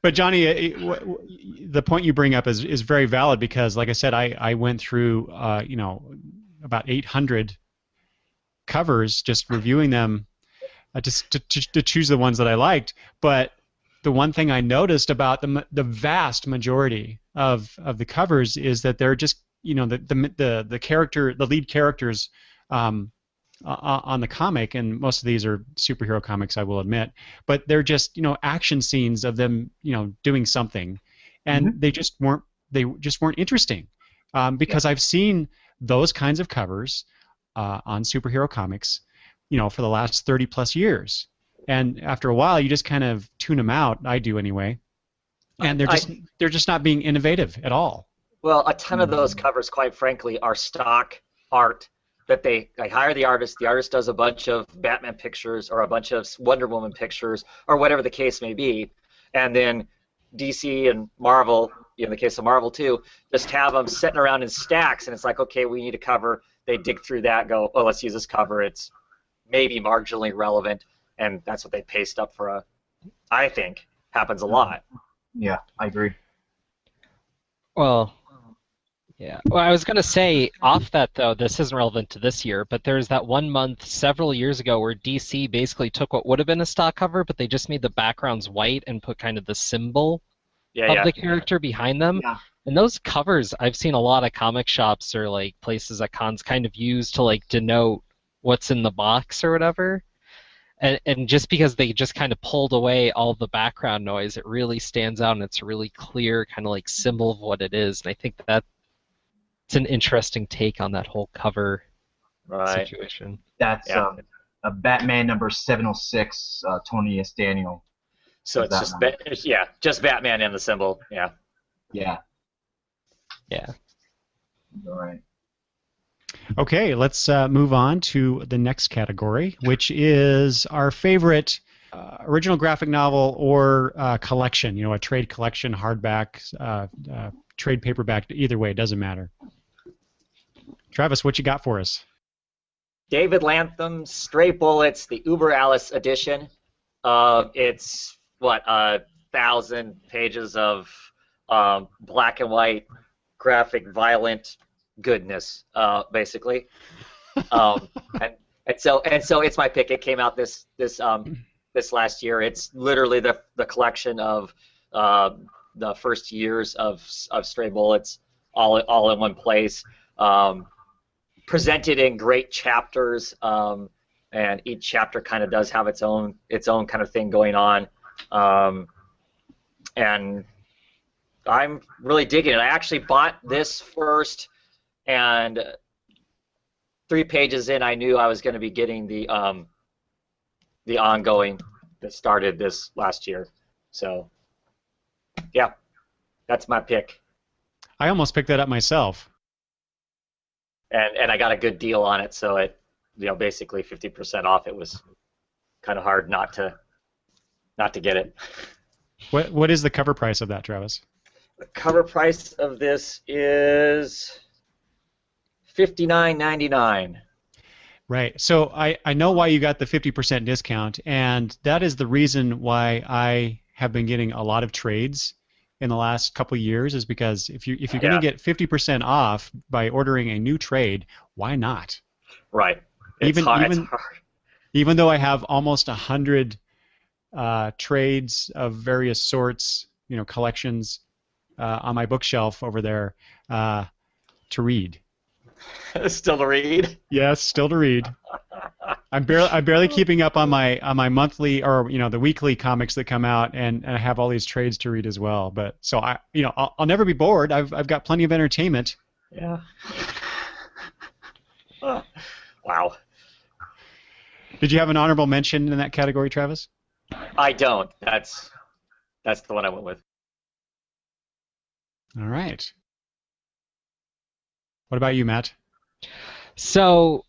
But Johnny, the point you bring up is very valid because, like I said, I went through about 800 covers just reviewing them, just to choose the ones that I liked. But the one thing I noticed about the vast majority of the covers is that they're just the lead characters on the comic, and most of these are superhero comics, I will admit, but they're just action scenes of them doing something, and they just weren't interesting because I've seen those kinds of covers on superhero comics for the last 30 plus years, and after a while you just kind of tune them out. I do anyway, and they're just not being innovative at all. Well, a ton of those covers, quite frankly, are stock art that they hire the artist. The artist does a bunch of Batman pictures or a bunch of Wonder Woman pictures or whatever the case may be, and then DC and Marvel, in the case of Marvel too, just have them sitting around in stacks, and it's like, okay, we need a cover. They dig through that, go, oh, let's use this cover. It's maybe marginally relevant, and that's what they paste up for a. I think happens a lot. Yeah, I agree. Well, yeah. Well, I was going to say, off that though, this isn't relevant to this year, but there's that one month several years ago where DC basically took what would have been a stock cover, but they just made the backgrounds white and put kind of the symbol of the character behind them. Yeah. And those covers, I've seen a lot of comic shops or like places at cons kind of use to like denote what's in the box or whatever. And just because they just kind of pulled away all the background noise, it really stands out and it's a really clear kind of like symbol of what it is. And I think that it's an interesting take on that whole cover situation. That's a Batman number 706, Tony S. Daniel. So it's just Batman and the symbol. Yeah. Yeah. Yeah. All right. Okay, let's move on to the next category, which is our favorite original graphic novel or collection. You know, a trade collection, hardback, trade paperback. Either way, it doesn't matter. Travis, what you got for us? David Latham's Stray Bullets, the Uber Alice edition. It's 1,000 pages of black and white graphic violent goodness, basically. And so it's my pick. It came out this last year. It's literally the collection of the first years of Stray Bullets all in one place. Presented in great chapters, and each chapter kind of does have its own kind of thing going on, and I'm really digging it. I actually bought this first, and 3 pages in, I knew I was going to be getting the ongoing that started this last year. So, yeah, that's my pick. I almost picked that up myself. And I got a good deal on it, so it, basically 50% off. It was kind of hard not to get it. What is the cover price of that, Travis? The cover price of this is $59.99. Right. So I know why you got the 50% discount, and that is the reason why I have been getting a lot of trades in the last couple of years, is because if you're going to get 50% off by ordering a new trade, why not? Right. It's hard. Even though I have almost 100 trades of various sorts, collections on my bookshelf over there to read. Still to read? Yes, still to read. I'm barely keeping up on my monthly or the weekly comics that come out, and I have all these trades to read as well. But so I'll never be bored. I've got plenty of entertainment. Yeah. Wow. Did you have an honorable mention in that category, Travis? I don't. That's the one I went with. All right. What about you, Matt? So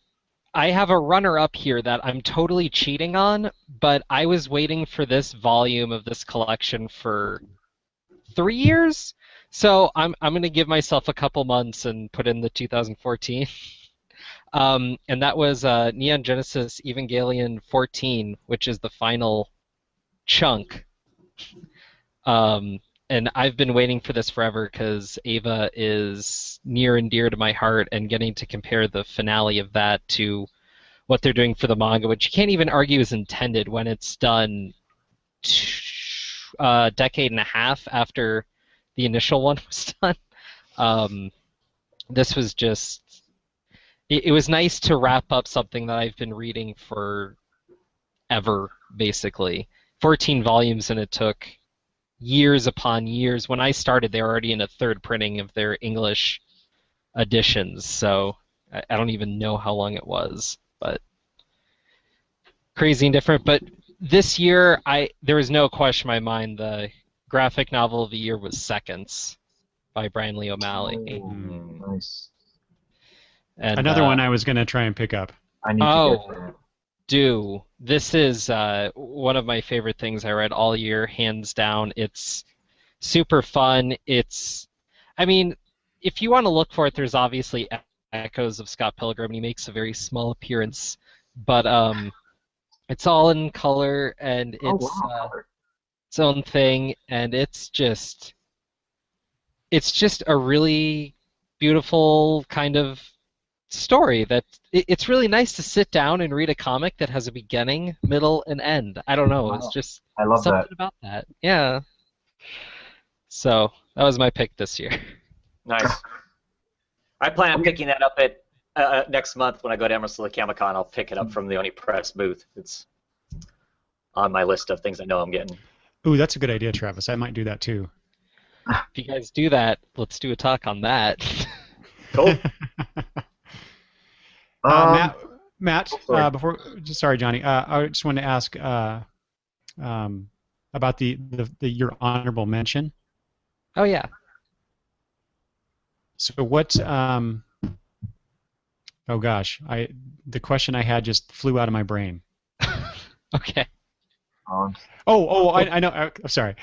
I have a runner-up here that I'm totally cheating on, but I was waiting for this volume of this collection for 3 years. So I'm going to give myself a couple months and put in the 2014. And that was Neon Genesis Evangelion 14, which is the final chunk. And I've been waiting for this forever because Eva is near and dear to my heart, and getting to compare the finale of that to what they're doing for the manga, which you can't even argue is intended when it's done a decade and a half after the initial one was done. This was just... It was nice to wrap up something that I've been reading for ever, basically. 14 volumes, and it took years upon years. When I started, they were already in a third printing of their English editions, so I don't even know how long it was, but crazy and different. But this year, there was no question in my mind the graphic novel of the year was Seconds by Brian Lee O'Malley. Oh, nice. And, another one I was going to try and pick up. I need to get that. This is one of my favorite things I read all year, hands down. It's super fun. If you want to look for it, there's obviously echoes of Scott Pilgrim. He makes a very small appearance but it's all in color and Oh it's wow. its own thing, and it's just a really beautiful kind of story that it's really nice to sit down and read a comic that has a beginning, middle, and end. I don't know, it's Wow. just I love something that. about that. Yeah. So that was my pick this year. Nice. I plan on picking that up at next month when I go to Emerson Comic Con. I'll pick it up from the Oni Press booth. It's on my list of things I know I'm getting. Ooh, that's a good idea, Travis. I might do that too. If you guys do that, let's do a talk on that. Cool. Matt, sorry. sorry, Johnny. I just wanted to ask about the your honorable mention. Oh yeah. So what? Oh gosh, the question I had just flew out of my brain. Okay. I know. I'm sorry.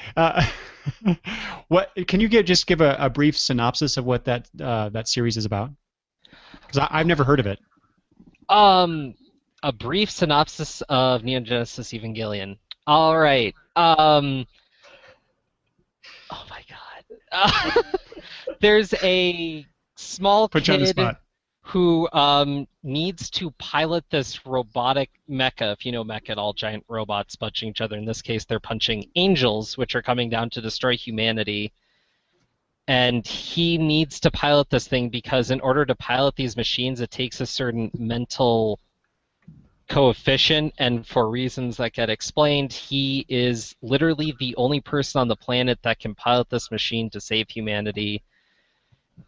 What can you just give a brief synopsis of what that series is about? Because I've never heard of it. A brief synopsis of Neon Genesis Evangelion. All right. Oh my God. There's a small Put you on the kid spot. who needs to pilot this robotic mecha. If you know mecha at all, giant robots punching each other. In this case, they're punching angels, which are coming down to destroy humanity. And he needs to pilot this thing because in order to pilot these machines, it takes a certain mental coefficient, and for reasons that get explained, he is literally the only person on the planet that can pilot this machine to save humanity.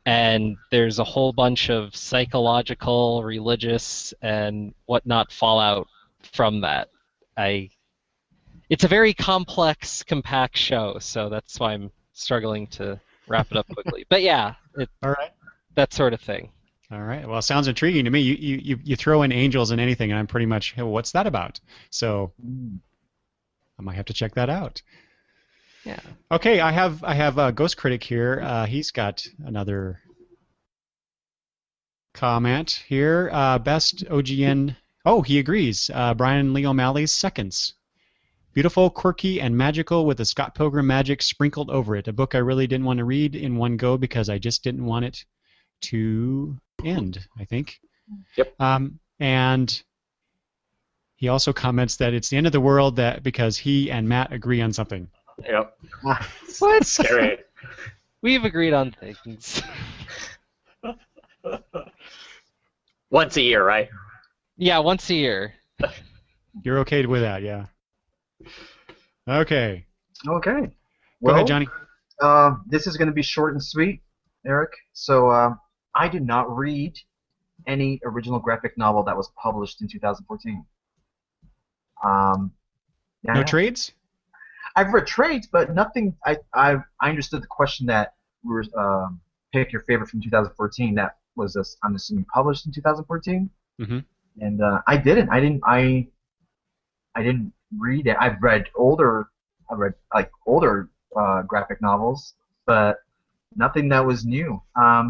And there's a whole bunch of psychological, religious, and whatnot fallout from that. It's a very complex, compact show, so that's why I'm struggling to wrap it up quickly. But yeah, All right. that sort of thing. All right. Well, it sounds intriguing to me. You throw in angels and anything, and I'm pretty much, hey, well, what's that about? So I might have to check that out. Yeah. Okay, I have Ghost Critic here. He's got another comment here. Best OGN. Oh, he agrees. Brian Lee O'Malley's Seconds. Beautiful, quirky, and magical with the Scott Pilgrim magic sprinkled over it. A book I really didn't want to read in one go because I just didn't want it to end, I think. Yep. And he also comments that it's the end of the world because he and Matt agree on something. Yep. What? Scary. We've agreed on things. Once a year, right? Yeah, once a year. You're okay with that, yeah. Okay. Okay. Go Well, ahead, Johnny. this is going to be short and sweet, Eric. So I did not read any original graphic novel that was published in 2014. No yeah. trades? I've read trades, but nothing. I understood the question that we were pick your favorite from 2014. That was I'm assuming published in 2014. Mm-hmm. And I didn't. I didn't read it. I read older graphic novels, but nothing that was new. I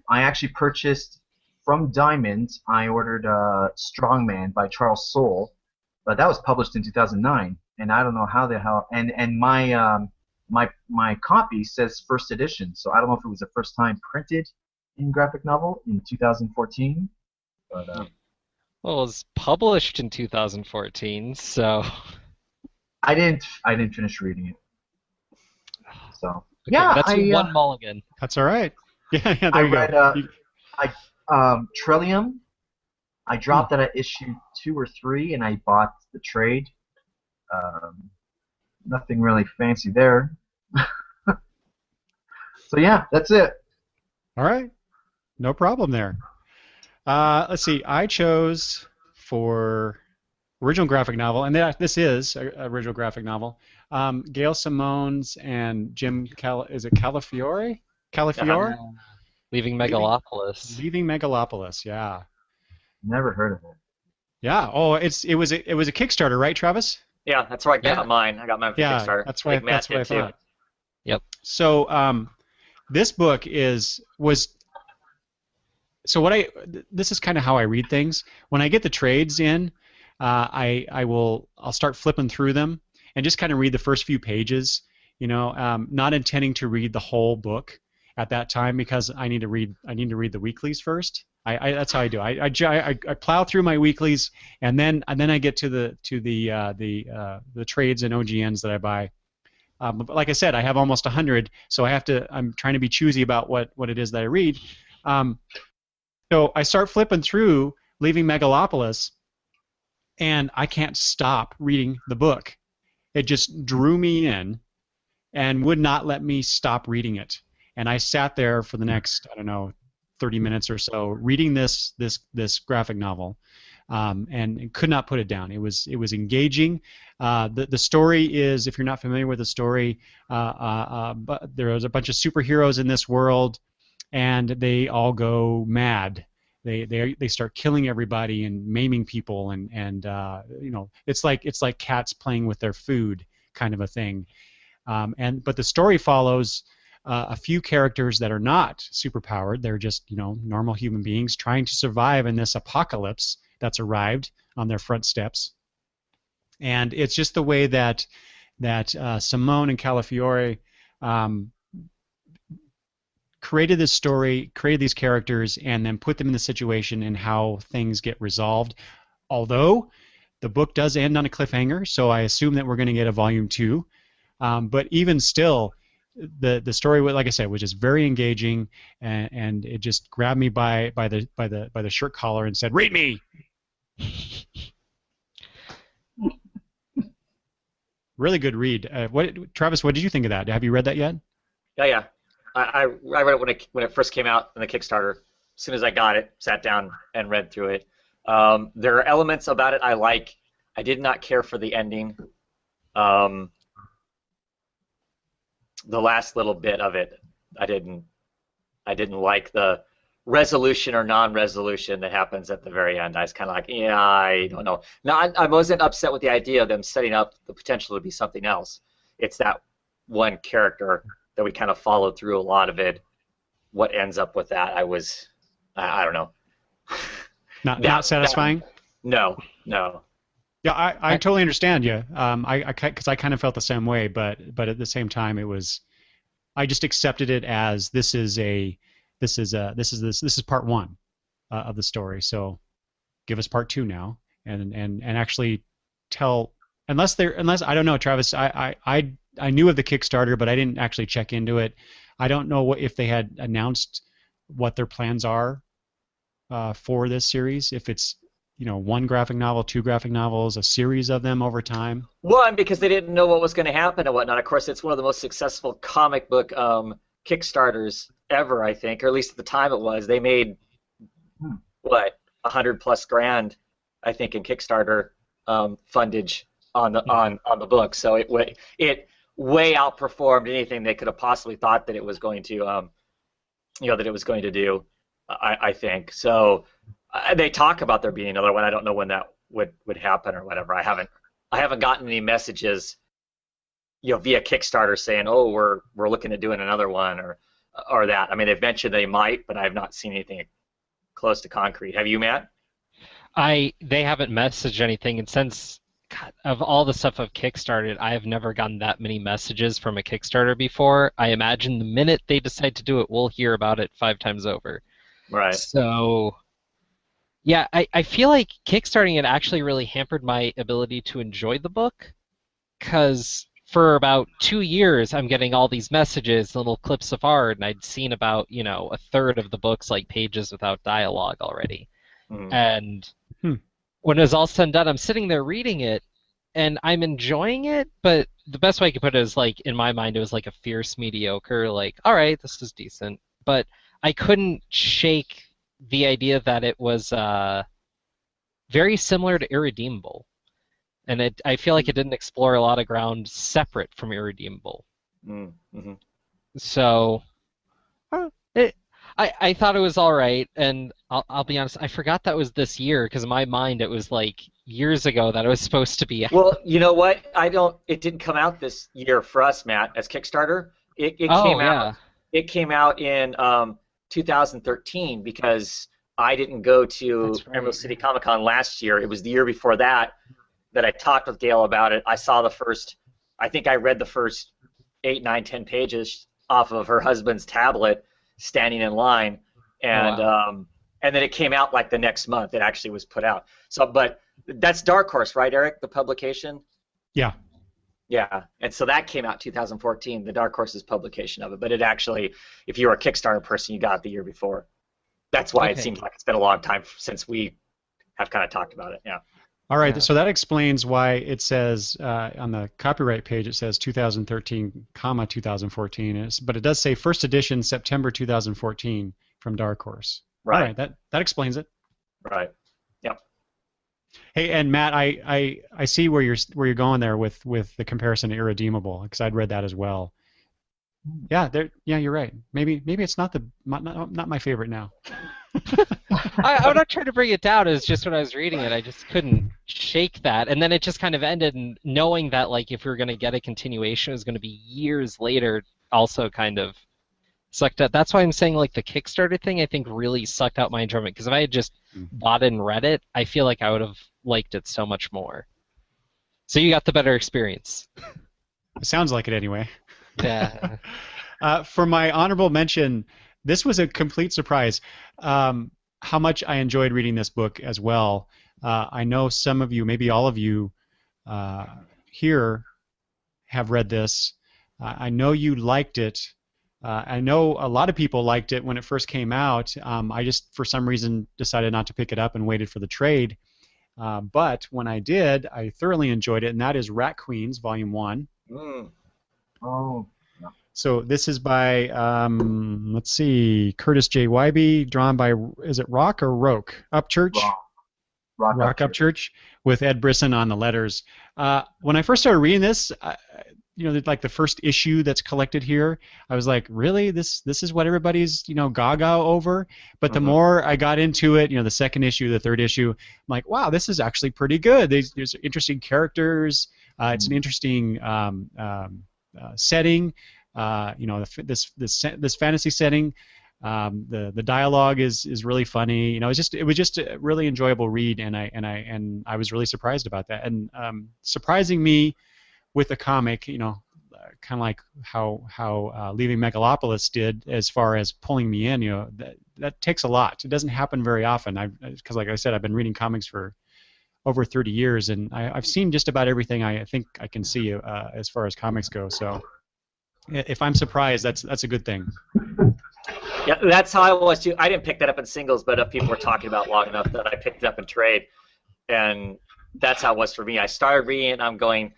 actually purchased from Diamond. I ordered Strongman by Charles Soule, but that was published in 2009, and I don't know how the hell. And my copy says first edition, so I don't know if it was the first time printed in graphic novel in 2014. But Well, it was published in 2014, so I didn't finish reading it. So okay, yeah, that's your one mulligan. That's all right. Yeah, there I you read go. Trillium. I dropped that at issue 2 or 3, and I bought the trade. Nothing really fancy there. So yeah, that's it. All right. No problem there. Let's see. I chose for original graphic novel, and this is an original graphic novel. Gail Simone's and Jim Calafiore? Calafiore? Leaving Megalopolis. Leaving Megalopolis. Yeah. Never heard of it. Yeah. Oh, it was a Kickstarter, right, Travis? Yeah, that's where I got Yeah. mine. I got mine from Yeah, Kickstarter. that's what Matt I did too. thought. Yep. So this book was So this is kind of how I read things. When I get the trades in, I'll start flipping through them and just kind of read the first few pages. Not intending to read the whole book at that time because I need to read the weeklies first. That's how I do. I plow through my weeklies and then I get to the trades and OGNs that I buy. But like I said, I have almost 100, so I'm trying to be choosy about what it is that I read. So I start flipping through, leaving Megalopolis, and I can't stop reading the book. It just drew me in and would not let me stop reading it. And I sat there for the next, 30 minutes or so reading this graphic novel, and could not put it down. It was engaging. The story is, if you're not familiar with the story, but there's a bunch of superheroes in this world, and they all go mad. They start killing everybody and maiming people, and it's like cats playing with their food, kind of a thing. But the story follows a few characters that are not superpowered. They're just normal human beings trying to survive in this apocalypse that's arrived on their front steps. And it's just the way that Simone and Calafiore created this story, created these characters, and then put them in the situation and how things get resolved. Although the book does end on a cliffhanger, so I assume that we're going to get a volume 2. But even still, the story, like I said, was just very engaging, and it just grabbed me by the shirt collar and said, "Read me." Really good read. Travis, what did you think of that? Have you read that yet? Yeah. I read it when it first came out in the Kickstarter. As soon as I got it, sat down and read through it. There are elements about it I like. I did not care for the ending. The last little bit of it, I didn't like the resolution or non-resolution that happens at the very end. I was kind of like, yeah, I don't know. Now, I wasn't upset with the idea of them setting up the potential to be something else. It's that one character that we kind of followed through a lot of it. What ends up with that, I don't know. Not satisfying? No. Yeah, I totally understand you. Because I kind of felt the same way, but at the same time, I just accepted it as this is part 1 of the story. So give us part 2 now, and actually tell. Unless I don't know, Travis. I knew of the Kickstarter, but I didn't actually check into it. I don't know if they had announced what their plans are for this series. If it's 1 graphic novel, 2 graphic novels, a series of them over time. One, because they didn't know what was going to happen and whatnot. Of course, it's one of the most successful comic book Kickstarters ever, I think, or at least at the time it was. They made $100+ grand, I think, in Kickstarter fundage on the book. So it way outperformed anything they could have possibly thought that it was going to do. I think so. They talk about there being another one. I don't know when that would happen or whatever. I haven't gotten any messages, via Kickstarter saying, "Oh, we're looking at doing another one," or that. I mean, they've mentioned they might, but I have not seen anything close to concrete. Have you, Matt? They haven't messaged anything, and since of all the stuff I've kickstarted, I have never gotten that many messages from a Kickstarter before. I imagine the minute they decide to do it, we'll hear about it 5 times over. Right. So, yeah, I feel like kickstarting it actually really hampered my ability to enjoy the book, because for about 2 years I'm getting all these messages, little clips of art, and I'd seen about, a third of the book's like pages without dialogue already. And when it was all said and done, I'm sitting there reading it, and I'm enjoying it, but the best way I could put it is, like, in my mind, it was like a fierce mediocre, like, all right, this is decent. But I couldn't shake the idea that it was very similar to Irredeemable. And I feel like it didn't explore a lot of ground separate from Irredeemable. Mm-hmm. So, I thought it was all right, and I'll be honest, I forgot that was this year, because in my mind it was like years ago that it was supposed to be out. Well, you know what? It didn't come out this year for us, Matt, as Kickstarter. It came out in 2013, because I didn't go to That's right. Emerald City Comic Con last year. It was the year before that I talked with Gail about it. I saw I think I read the first 8, 9, 10 pages off of her husband's tablet, standing in line, and Wow. and then it came out like the next month. It actually was put out. So, but that's Dark Horse, right, Eric? The publication. Yeah. Yeah, and so that came out 2014, the Dark Horse's publication of it. But it actually, if you were a Kickstarter person, you got it the year before. That's why it Okay. seems like it's been a long time since we have kind of talked about it. Yeah. All right, Yeah. so that explains why it says on the copyright page it says 2013, 2014, but it does say first edition September 2014 from Dark Horse. Right. All right, that explains it. Right. Yep. Hey, and Matt, I see where you're going there with the comparison to Irredeemable, because I'd read that as well. Yeah, you're right. Maybe it's not not my favorite now. I'm not trying to bring it down. It was just when I was reading it, I just couldn't shake that. And then it just kind of ended, and knowing that, like, if we were going to get a continuation, it was going to be years later, also kind of sucked out. That's why I'm saying, like, the Kickstarter thing, I think, really sucked out my enjoyment. Because if I had just bought it and read it, I feel like I would have liked it so much more. So you got the better experience. It sounds like it anyway. Yeah. For my honorable mention, this was a complete surprise. How much I enjoyed reading this book as well. I know some of you, maybe all of you here have read this. I know you liked it. I know a lot of people liked it when it first came out. I just, for some reason, decided not to pick it up and waited for the trade. But when I did, I thoroughly enjoyed it, and that is Rat Queens, Volume 1. Mm. Oh. So this is by, let's see, Curtis J. Wybe, drawn by, is it Rock or Roke? Upchurch? Rock Upchurch, with Ed Brisson on the letters. When I first started reading this, like the first issue that's collected here, I was like, really? This is what everybody's, gaga over? But the more I got into it, the second issue, the third issue, I'm like, wow, this is actually pretty good. There's interesting characters. It's an interesting setting. This fantasy setting, the dialogue is really funny. It was just a really enjoyable read, and I was really surprised about that. And surprising me with a comic, kind of like how Leaving Megalopolis did, as far as pulling me in. That takes a lot. It doesn't happen very often. Because like I said, I've been reading comics for over 30 years, and I've seen just about everything I think I can see as far as comics go. So if I'm surprised, that's a good thing. Yeah, that's how I was too. I didn't pick that up in singles, but people were talking about it long enough that I picked it up in trade, and that's how it was for me. I started reading it, and I'm going,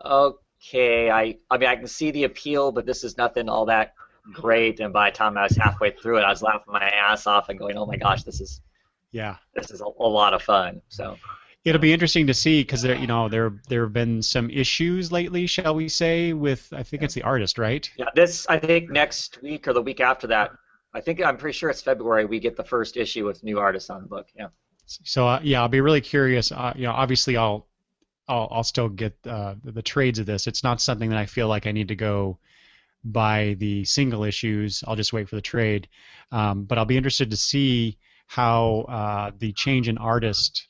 okay, I mean, I can see the appeal, but this is nothing all that great. And by the time I was halfway through it, I was laughing my ass off and going, oh my gosh, this is a lot of fun. So. It'll be interesting to see, because there have been some issues lately, shall we say, with, I think it's the artist, right? Yeah, I think next week or the week after that, I'm pretty sure it's February, we get the first issue with new artists on the book. Yeah. So I'll be really curious. Obviously I'll still get the trades of this. It's not something that I feel like I need to go buy the single issues. I'll just wait for the trade. But I'll be interested to see how the change in artist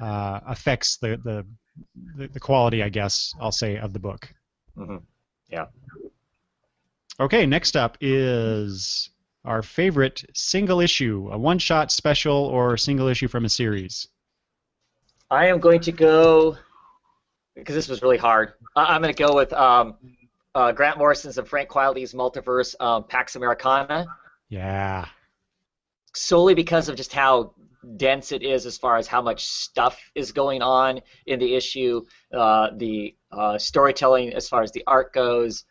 affects the quality, I guess I'll say, of the book. Mm-hmm. Yeah. Okay, next up is our favorite single issue, a one-shot special or single issue from a series. I am going to go, because this was really hard, I'm going to go with Grant Morrison's and Frank Quitely's Multiverse Pax Americana. Yeah. Solely because of just how dense it is as far as how much stuff is going on in the issue, the storytelling as far as the art goes.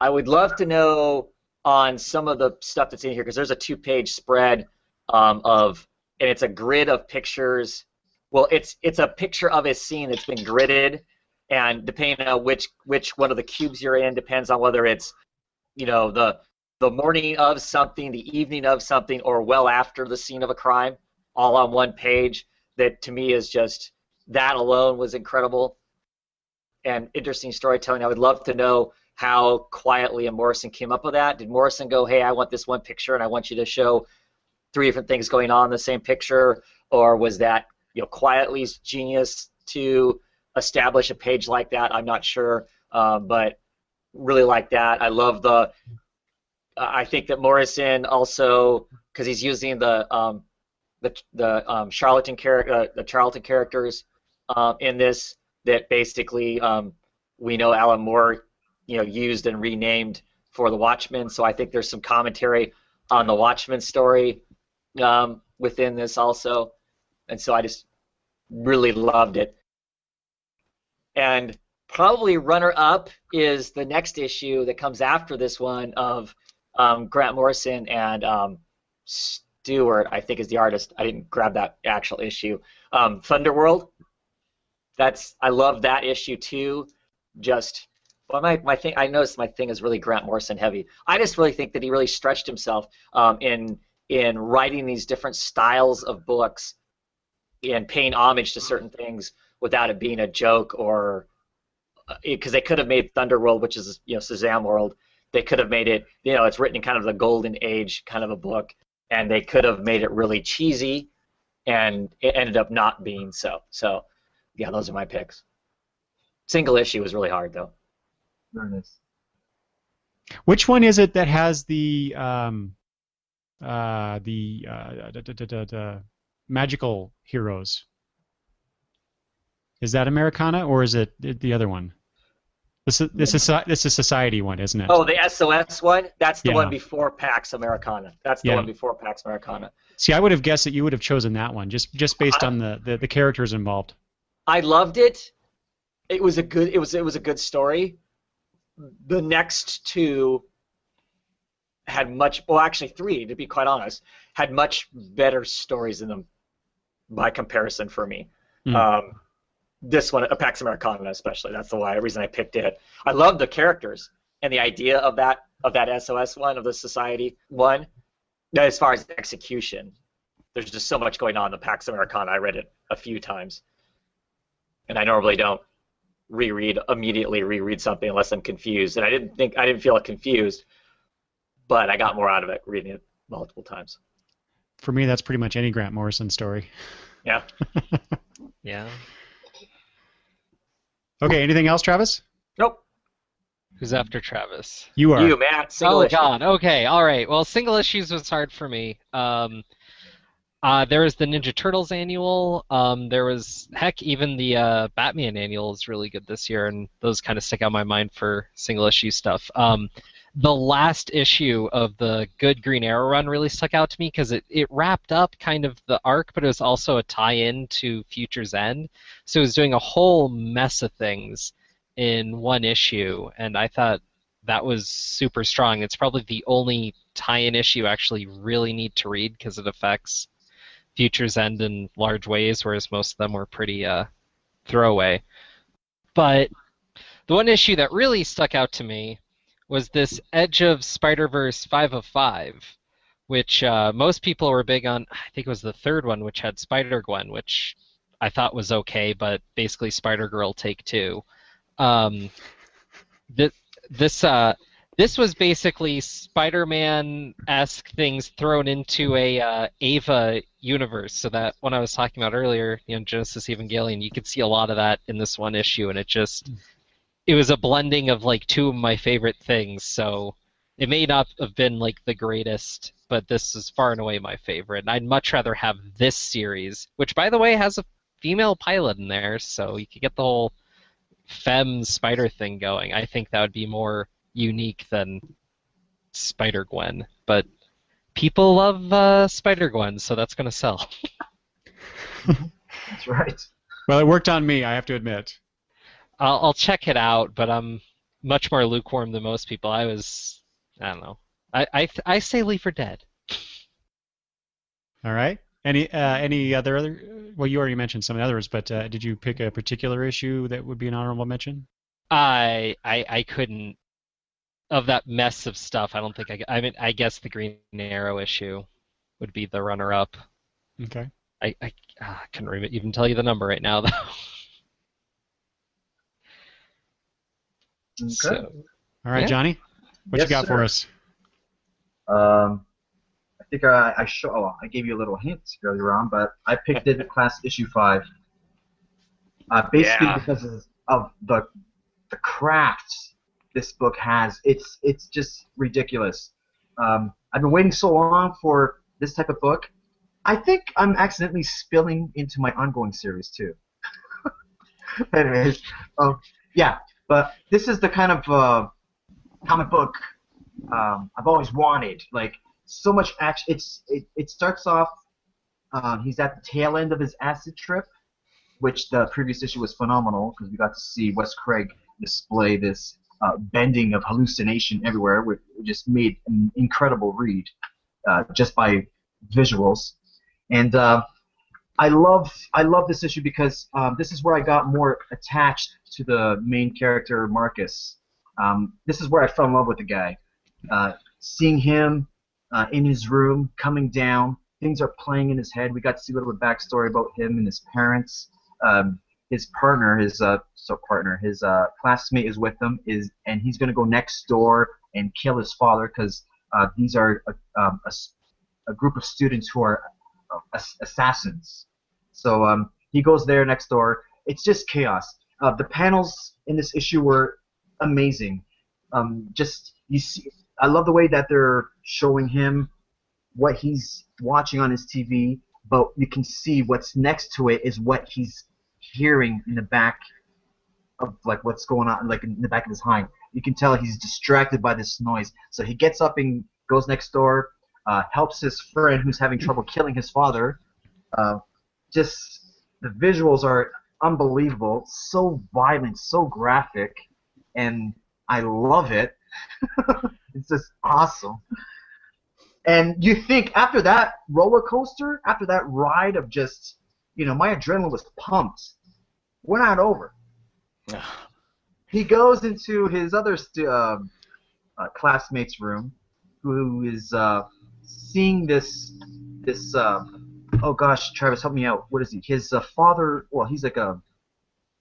I would love to know on some of the stuff that's in here, because there's a 2-page spread and it's a grid of pictures. Well, it's a picture of a scene that's been gridded, and depending on which one of the cubes you're in depends on whether it's the morning of something, the evening of something, or well after the scene of a crime, all on one page. That to me is just, that alone was incredible and interesting storytelling. I would love to know how Quitely and Morrison came up with that. Did Morrison go, hey, I want this one picture and I want you to show three different things going on in the same picture, or was that Quietly's genius to establish a page like that? I'm not sure, but really like that. I love I think that Morrison also, because he's using the Charlton characters in this, that basically we know Alan Moore used and renamed for the Watchmen. So I think there's some commentary on the Watchmen story within this also, and so I just really loved it. And probably runner-up is the next issue that comes after this one of Grant Morrison and Stewart, I think is the artist. I didn't grab that actual issue. Thunderworld. I love that issue too. My thing. I noticed my thing is really Grant Morrison heavy. I just really think that he really stretched himself in writing these different styles of books and paying homage to certain things without it being a joke, or because they could have made Thunderworld, which is Shazam World. They could have made it, it's written in kind of the golden age kind of a book, and they could have made it really cheesy, and it ended up not being so. So, yeah, those are my picks. Single issue was really hard, though. Very nice. Which one is it that has the magical heroes? Is that Americana, or is it the other one? This is Society one, isn't it? Oh, the SOS one? That's the one before Pax Americana. That's the one before Pax Americana. See, I would have guessed that you would have chosen that one, just based on the characters involved. I loved it. It was a good story. The next two had three, to be quite honest, had much better stories in them by comparison for me. This one, Pax Americana especially, that's the reason I picked it. I love the characters and the idea of that SOS one, of the Society one. As far as execution, there's just so much going on in the Pax Americana. I read it a few times, and I normally don't immediately reread something unless I'm confused. And I didn't feel confused, but I got more out of it reading it multiple times. For me, that's pretty much any Grant Morrison story. Yeah. Yeah. Okay, anything else, Travis? Nope. Who's after Travis? You are. You, Matt. Single issue. God. Okay. All right. Well, single issues was hard for me. There was the Ninja Turtles annual. There was, even the Batman annual is really good this year, and those kind of stick out in my mind for single issue stuff. The last issue of the Good Green Arrow run really stuck out to me because it wrapped up kind of the arc, but it was also a tie-in to Future's End. So it was doing a whole mess of things in one issue, and I thought that was super strong. It's probably the only tie-in issue I actually really need to read because it affects Future's End in large ways, whereas most of them were pretty throwaway. But the one issue that really stuck out to me was this Edge of Spider-Verse 5 of 5, which most people were big on. I think it was the third one, which had Spider-Gwen, which I thought was okay, but basically Spider-Girl Take 2. This was basically Spider-Man-esque things thrown into a Ava universe, so that when I was talking about earlier, Genesis Evangelion, you could see a lot of that in this one issue, and it was a blending of like two of my favorite things, so it may not have been like the greatest, but this is far and away my favorite, and I'd much rather have this series, which by the way has a female pilot in there, so you could get the whole femme spider thing going. I think that would be more unique than Spider-Gwen, but people love Spider-Gwen, so that's going to sell. That's right. Well, it worked on me, I have to admit. I'll check it out, but I'm much more lukewarm than most people. I don't know. I say leave her dead. All right. Any other? Well, you already mentioned some others, but did you pick a particular issue that would be an honorable mention? I couldn't. Of that mess of stuff, I don't think I guess the Green Arrow issue would be the runner-up. Okay. I couldn't even tell you the number right now, though. Okay. So, all right, yeah. Johnny, what Yes, you got sir. for us? I think I gave you a little hint earlier on, but I picked David Class issue 5. Basically Yeah. because of the craft this book has. It's just ridiculous. I've been waiting so long for this type of book. I think I'm accidentally spilling into my ongoing series too. Anyways, yeah, but this is the kind of comic book I've always wanted. Like, so much action. It starts off. He's at the tail end of his acid trip, which the previous issue was phenomenal because we got to see Wes Craig display this bending of hallucination everywhere, which just made an incredible read just by visuals. And I love this issue because this is where I got more attached to the main character, Marcus. This is where I fell in love with the guy. Seeing him in his room, coming down, things are playing in his head. We got to see a little bit of backstory about him and his parents. His partner, his classmate is with him, and he's going to go next door and kill his father because these are a group of students who are assassins. So he goes there next door. It's just chaos. The panels in this issue were amazing. You see, I love the way that they're showing him what he's watching on his TV, but you can see what's next to it is what he's hearing in the back of, like, what's going on, like in the back of his mind. You can tell he's distracted by this noise. So he gets up and goes next door, helps his friend who's having trouble killing his father. Just the visuals are unbelievable, so violent, so graphic, and I love it. It's just awesome. And you think after that roller coaster, after that ride of just, my adrenaline was pumped. We're not over. He goes into his other classmate's room, who is seeing this. Oh gosh, Travis, help me out. What is he? His father. Well, he's like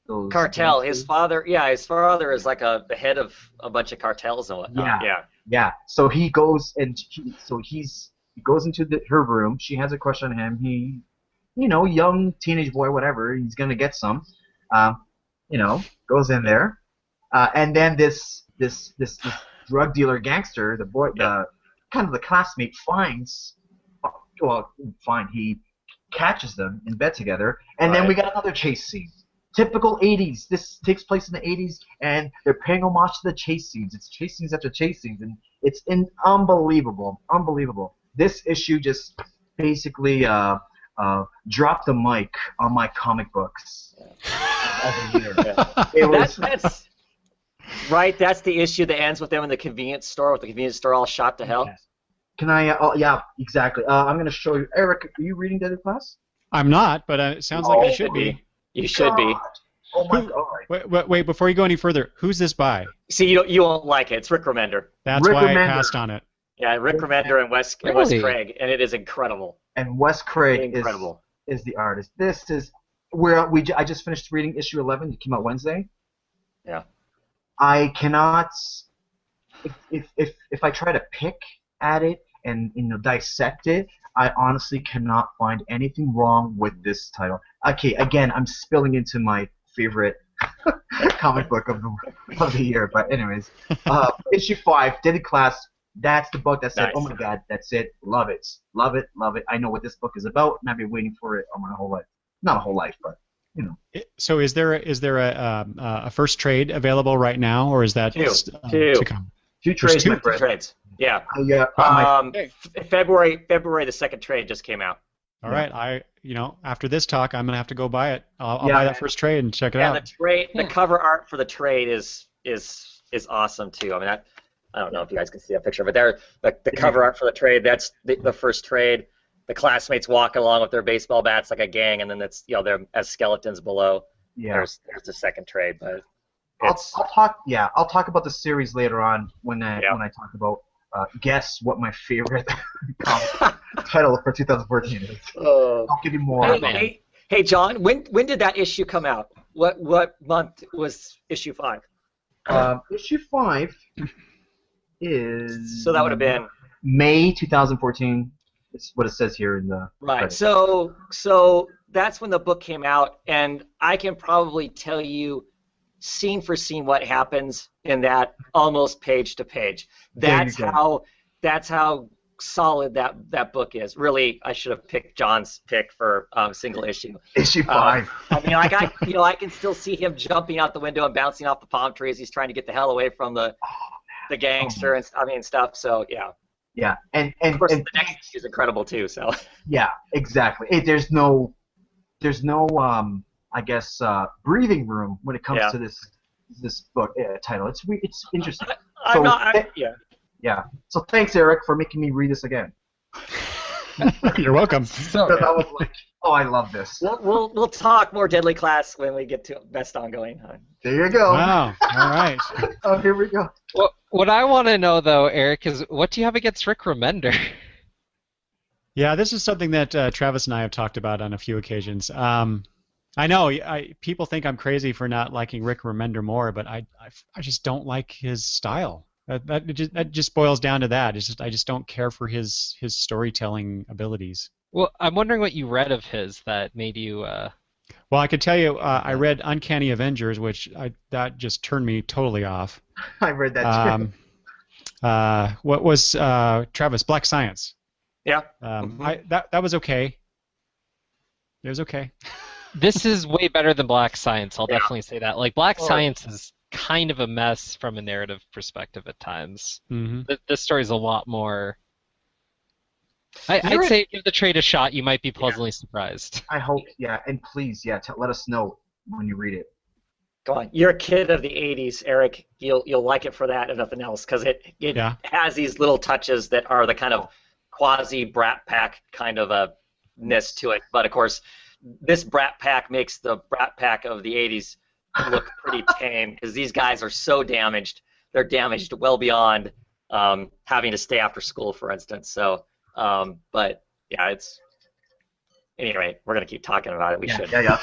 those Cartel. His father is like the head of a bunch of cartels and whatnot. Yeah. So he goes he goes into her room. She has a crush on him. He, young teenage boy, whatever. He's gonna get some. Goes in there, and then this drug dealer gangster, the classmate he catches them in bed together, and then we got another chase scene. Typical 80s. This takes place in the 80s, and they're paying homage to the chase scenes. It's chase scenes after chase scenes, and it's unbelievable. This issue just basically dropped the mic on my comic books of the year. It was, that's right. That's the issue that ends with them in the convenience store, with the convenience store all shot to hell. Can I? Yeah, exactly. I'm going to show you. Eric, are you reading Deadly Class? I'm not, but it sounds like I should be. You should be. Oh my God. Wait, before you go any further, who's this by? See, you won't like it. It's Rick Remender. That's Rick why Remender. I passed on it. Yeah, Rick Remender and Wes Craig, and it is incredible. And Wes Craig Incredible. is the artist. This is where I just finished reading issue 11. It came out Wednesday. Yeah. I cannot. If I try to pick at it and dissect it, I honestly cannot find anything wrong with this title. Okay, again, I'm spilling into my favorite comic book of the year. But anyways, issue 5, Deadly Class. That's the book that said, Nice. "Oh my God, that's it. Love it, love it, love it. I know what this book is about, and I've been waiting for it all my whole life. Not a whole life, but So is there a first trade available right now, or is that Two. to come? 2 trades, two my friend. Trades. Yeah. February the second trade just came out. All right, after this talk, I'm gonna have to go buy it. I'll buy that first trade and check it Yeah, out. the cover art for the trade is awesome too. I mean, I don't know if you guys can see that picture, but the cover art for the trade, that's the first trade. The classmates walking along with their baseball bats like a gang, and then it's they're as skeletons below. Yeah. There's the second trade, but I'll talk about the series later on when I talk about guess what my favorite comic title for 2014 is. I'll give you more. Hey, John, when did that issue come out? What month was issue 5? Issue 5 is. So that would have been May 2014. It's what it says here in the Right. credits. So that's when the book came out, and I can probably tell you scene for scene what happens in that almost page to page. There you That's how solid that book is. Really, I should have picked John's pick for single issue. Issue 5. I mean, like I can still see him jumping out the window and bouncing off the palm trees. He's trying to get the hell away from the gangster and stuff. So yeah. Yeah, and Of course, and the next issue is incredible too. So yeah, exactly. There's no I guess breathing room when it comes Yeah. to this book title. It's interesting. I'm not. Yeah. Yeah. So thanks, Eric, for making me read this again. You're welcome. So, Because I was like, oh, I love this. We'll talk more Deadly Class when we get to Best Ongoing. There you go. Wow. All right. Oh, here we go. what I want to know, though, Eric, is what do you have against Rick Remender? Yeah, this is something that Travis and I have talked about on a few occasions. I know people think I'm crazy for not liking Rick Remender more, but I just don't like his style. That just boils down to that. It's just I just don't care for his storytelling abilities. Well, I'm wondering what you read of his that made you. Well, I could tell you, I read Uncanny Avengers, which that just turned me totally off. I read that too. What was Travis? Black Science. Yeah. That was okay. It was okay. This is way better than Black Science. I'll Yeah. definitely say that. Like Black Or- Science is kind of a mess from a narrative perspective at times. Hmm. This story's a lot more. You're I'd say give the trade a shot. You might be pleasantly surprised. I hope, yeah, and please, yeah, let us know when you read it. Go on. You're a kid of the '80s, Eric. You'll like it for that and nothing else, because it Yeah. has these little touches that are the kind of quasi Brat Pack kind of a ness to it. But of course, this Brat Pack makes the Brat Pack of the '80s look pretty tame, because these guys are so damaged. They're damaged well beyond having to stay after school, for instance. So, but yeah, it's. Anyway, we're gonna keep talking about it. We should. Yeah.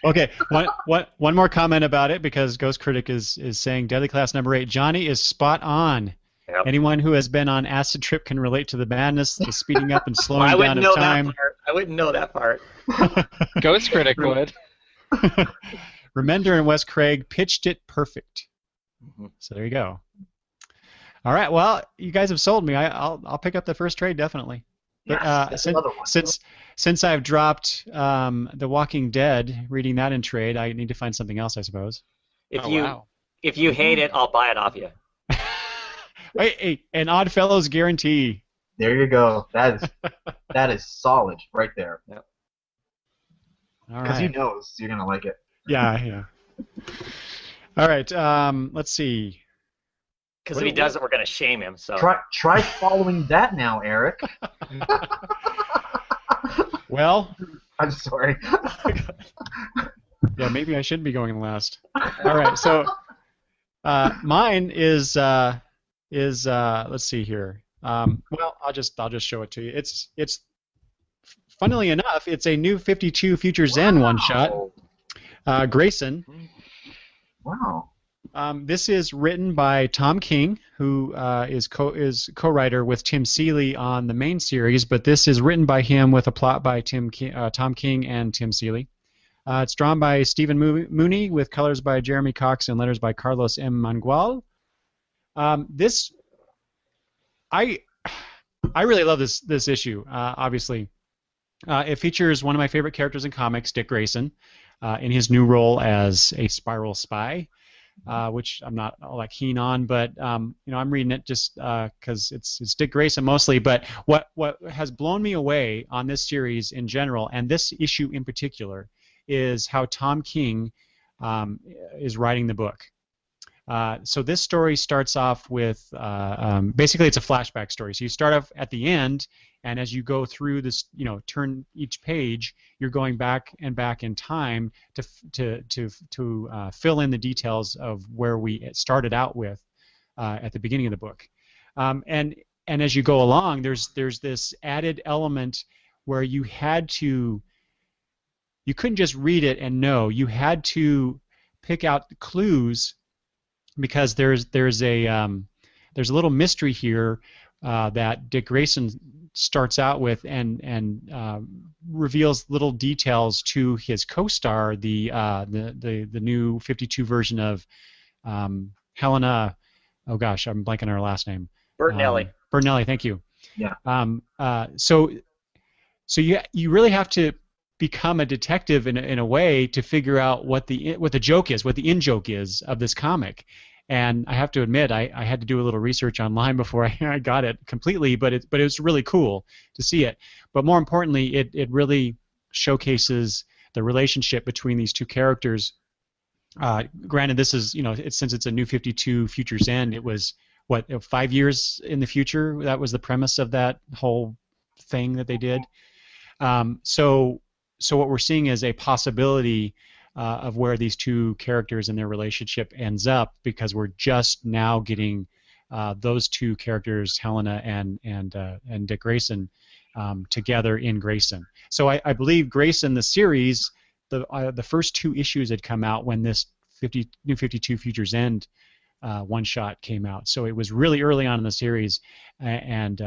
Okay, one more comment about it, because Ghost Critic is saying Deadly Class number 8. Johnny is spot on. Yep. Anyone who has been on acid trip can relate to the madness, the speeding up and slowing I down wouldn't of know time. that part. I wouldn't know that part. Ghost Critic would. Remender and Wes Craig pitched it perfect. Mhm. So there you go. All right, well, you guys have sold me. I'll pick up the first trade definitely. But Yes, that's another one. since I've dropped The Walking Dead, reading that in trade, I need to find something else, I suppose. If Oh, you wow. if you hate it, I'll buy it off you. Hey, an Oddfellows guarantee. There you go. That is solid right there. All Because he right. knows you're gonna like it. Yeah. All right. Let's see. Because if he doesn't, we're gonna shame him. So Try following that now, Eric. Well, I'm sorry. yeah, maybe I should be going last. All right. So mine is let's see here. Well, I'll just show it to you. It's funnily enough, it's a new 52 Future Zen one shot. Grayson. Wow. This is written by Tom King, who is co-writer with Tim Seeley on the main series, but this is written by him with a plot by Tom King and Tim Seeley. It's drawn by Stephen Mooney with colors by Jeremy Cox and letters by Carlos M. Mangual. I really love this issue. Obviously, it features one of my favorite characters in comics, Dick Grayson, in his new role as a Spiral spy, which I'm not all that keen on, but I'm reading it just because it's Dick Grayson mostly. But what has blown me away on this series in general, and this issue in particular, is how Tom King is writing the book. So this story starts off with basically it's a flashback story. So you start off at the end, and as you go through this, turn each page, you're going back and back in time to fill in the details of where we started out with at the beginning of the book. And as you go along, there's this added element where you couldn't just read it and know. You had to pick out clues, because there's a little mystery here that Dick Grayson starts out with and reveals little details to his co-star, the new 52 version of Helena. Oh gosh, I'm blanking on her last name. Bertinelli. Bertinelli, thank you. Yeah. So you really have to become a detective in a way to figure out what the joke is, what the in-joke is of this comic. And I have to admit, I had to do a little research online before I got it completely, but it was really cool to see it. But more importantly, it really showcases the relationship between these two characters. Granted, this is, since it's a New 52 Future's End, it was 5 years in the future. That was the premise of that whole thing that they did. So what we're seeing is a possibility of where these two characters and their relationship ends up, because we're just now getting those two characters, Helena and Dick Grayson, together in Grayson. So I believe Grayson, the series, the first 2 issues had come out when this New 52 Future's End one shot came out. So it was really early on in the series, and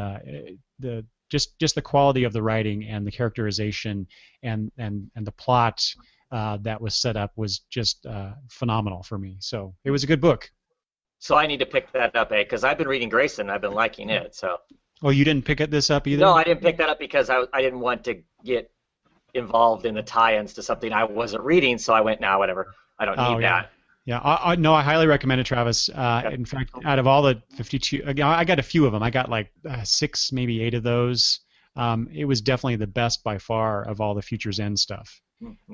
just the quality of the writing and the characterization and the plot that was set up was just phenomenal for me. So it was a good book. So I need to pick that up, because I've been reading Grayson. I've been liking it. So. Oh, you didn't pick this up either? No, I didn't pick that up because I didn't want to get involved in the tie-ins to something I wasn't reading. So I went, whatever. I don't need that. Yeah, I highly recommend it, Travis. In fact, out of all the 52, I got a few of them. I got like 6, maybe 8 of those. It was definitely the best by far of all the Future's End stuff.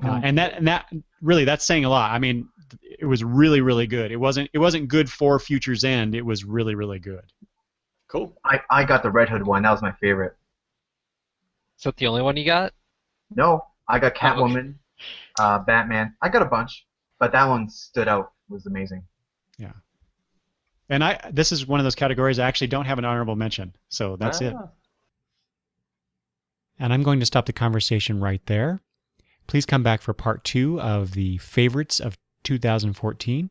And that really, that's saying a lot. I mean, it was really, really good. It wasn't good for Future's End. It was really, really good. Cool. I got the Red Hood one. That was my favorite. Is that the only one you got? No, I got Catwoman, Batman. I got a bunch, but that one stood out. It was amazing. Yeah. And this is one of those categories I actually don't have an honorable mention, so that's it. And I'm going to stop the conversation right there. Please come back for part 2 of the favorites of 2014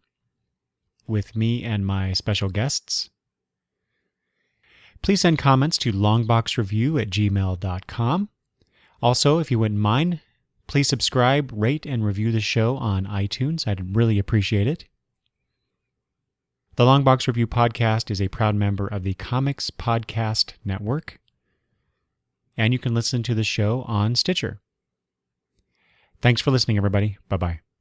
with me and my special guests. Please send comments to longboxreview@gmail.com. Also, if you wouldn't mind, please subscribe, rate, and review the show on iTunes. I'd really appreciate it. The Longbox Review Podcast is a proud member of the Comics Podcast Network, and you can listen to the show on Stitcher. Thanks for listening, everybody. Bye-bye.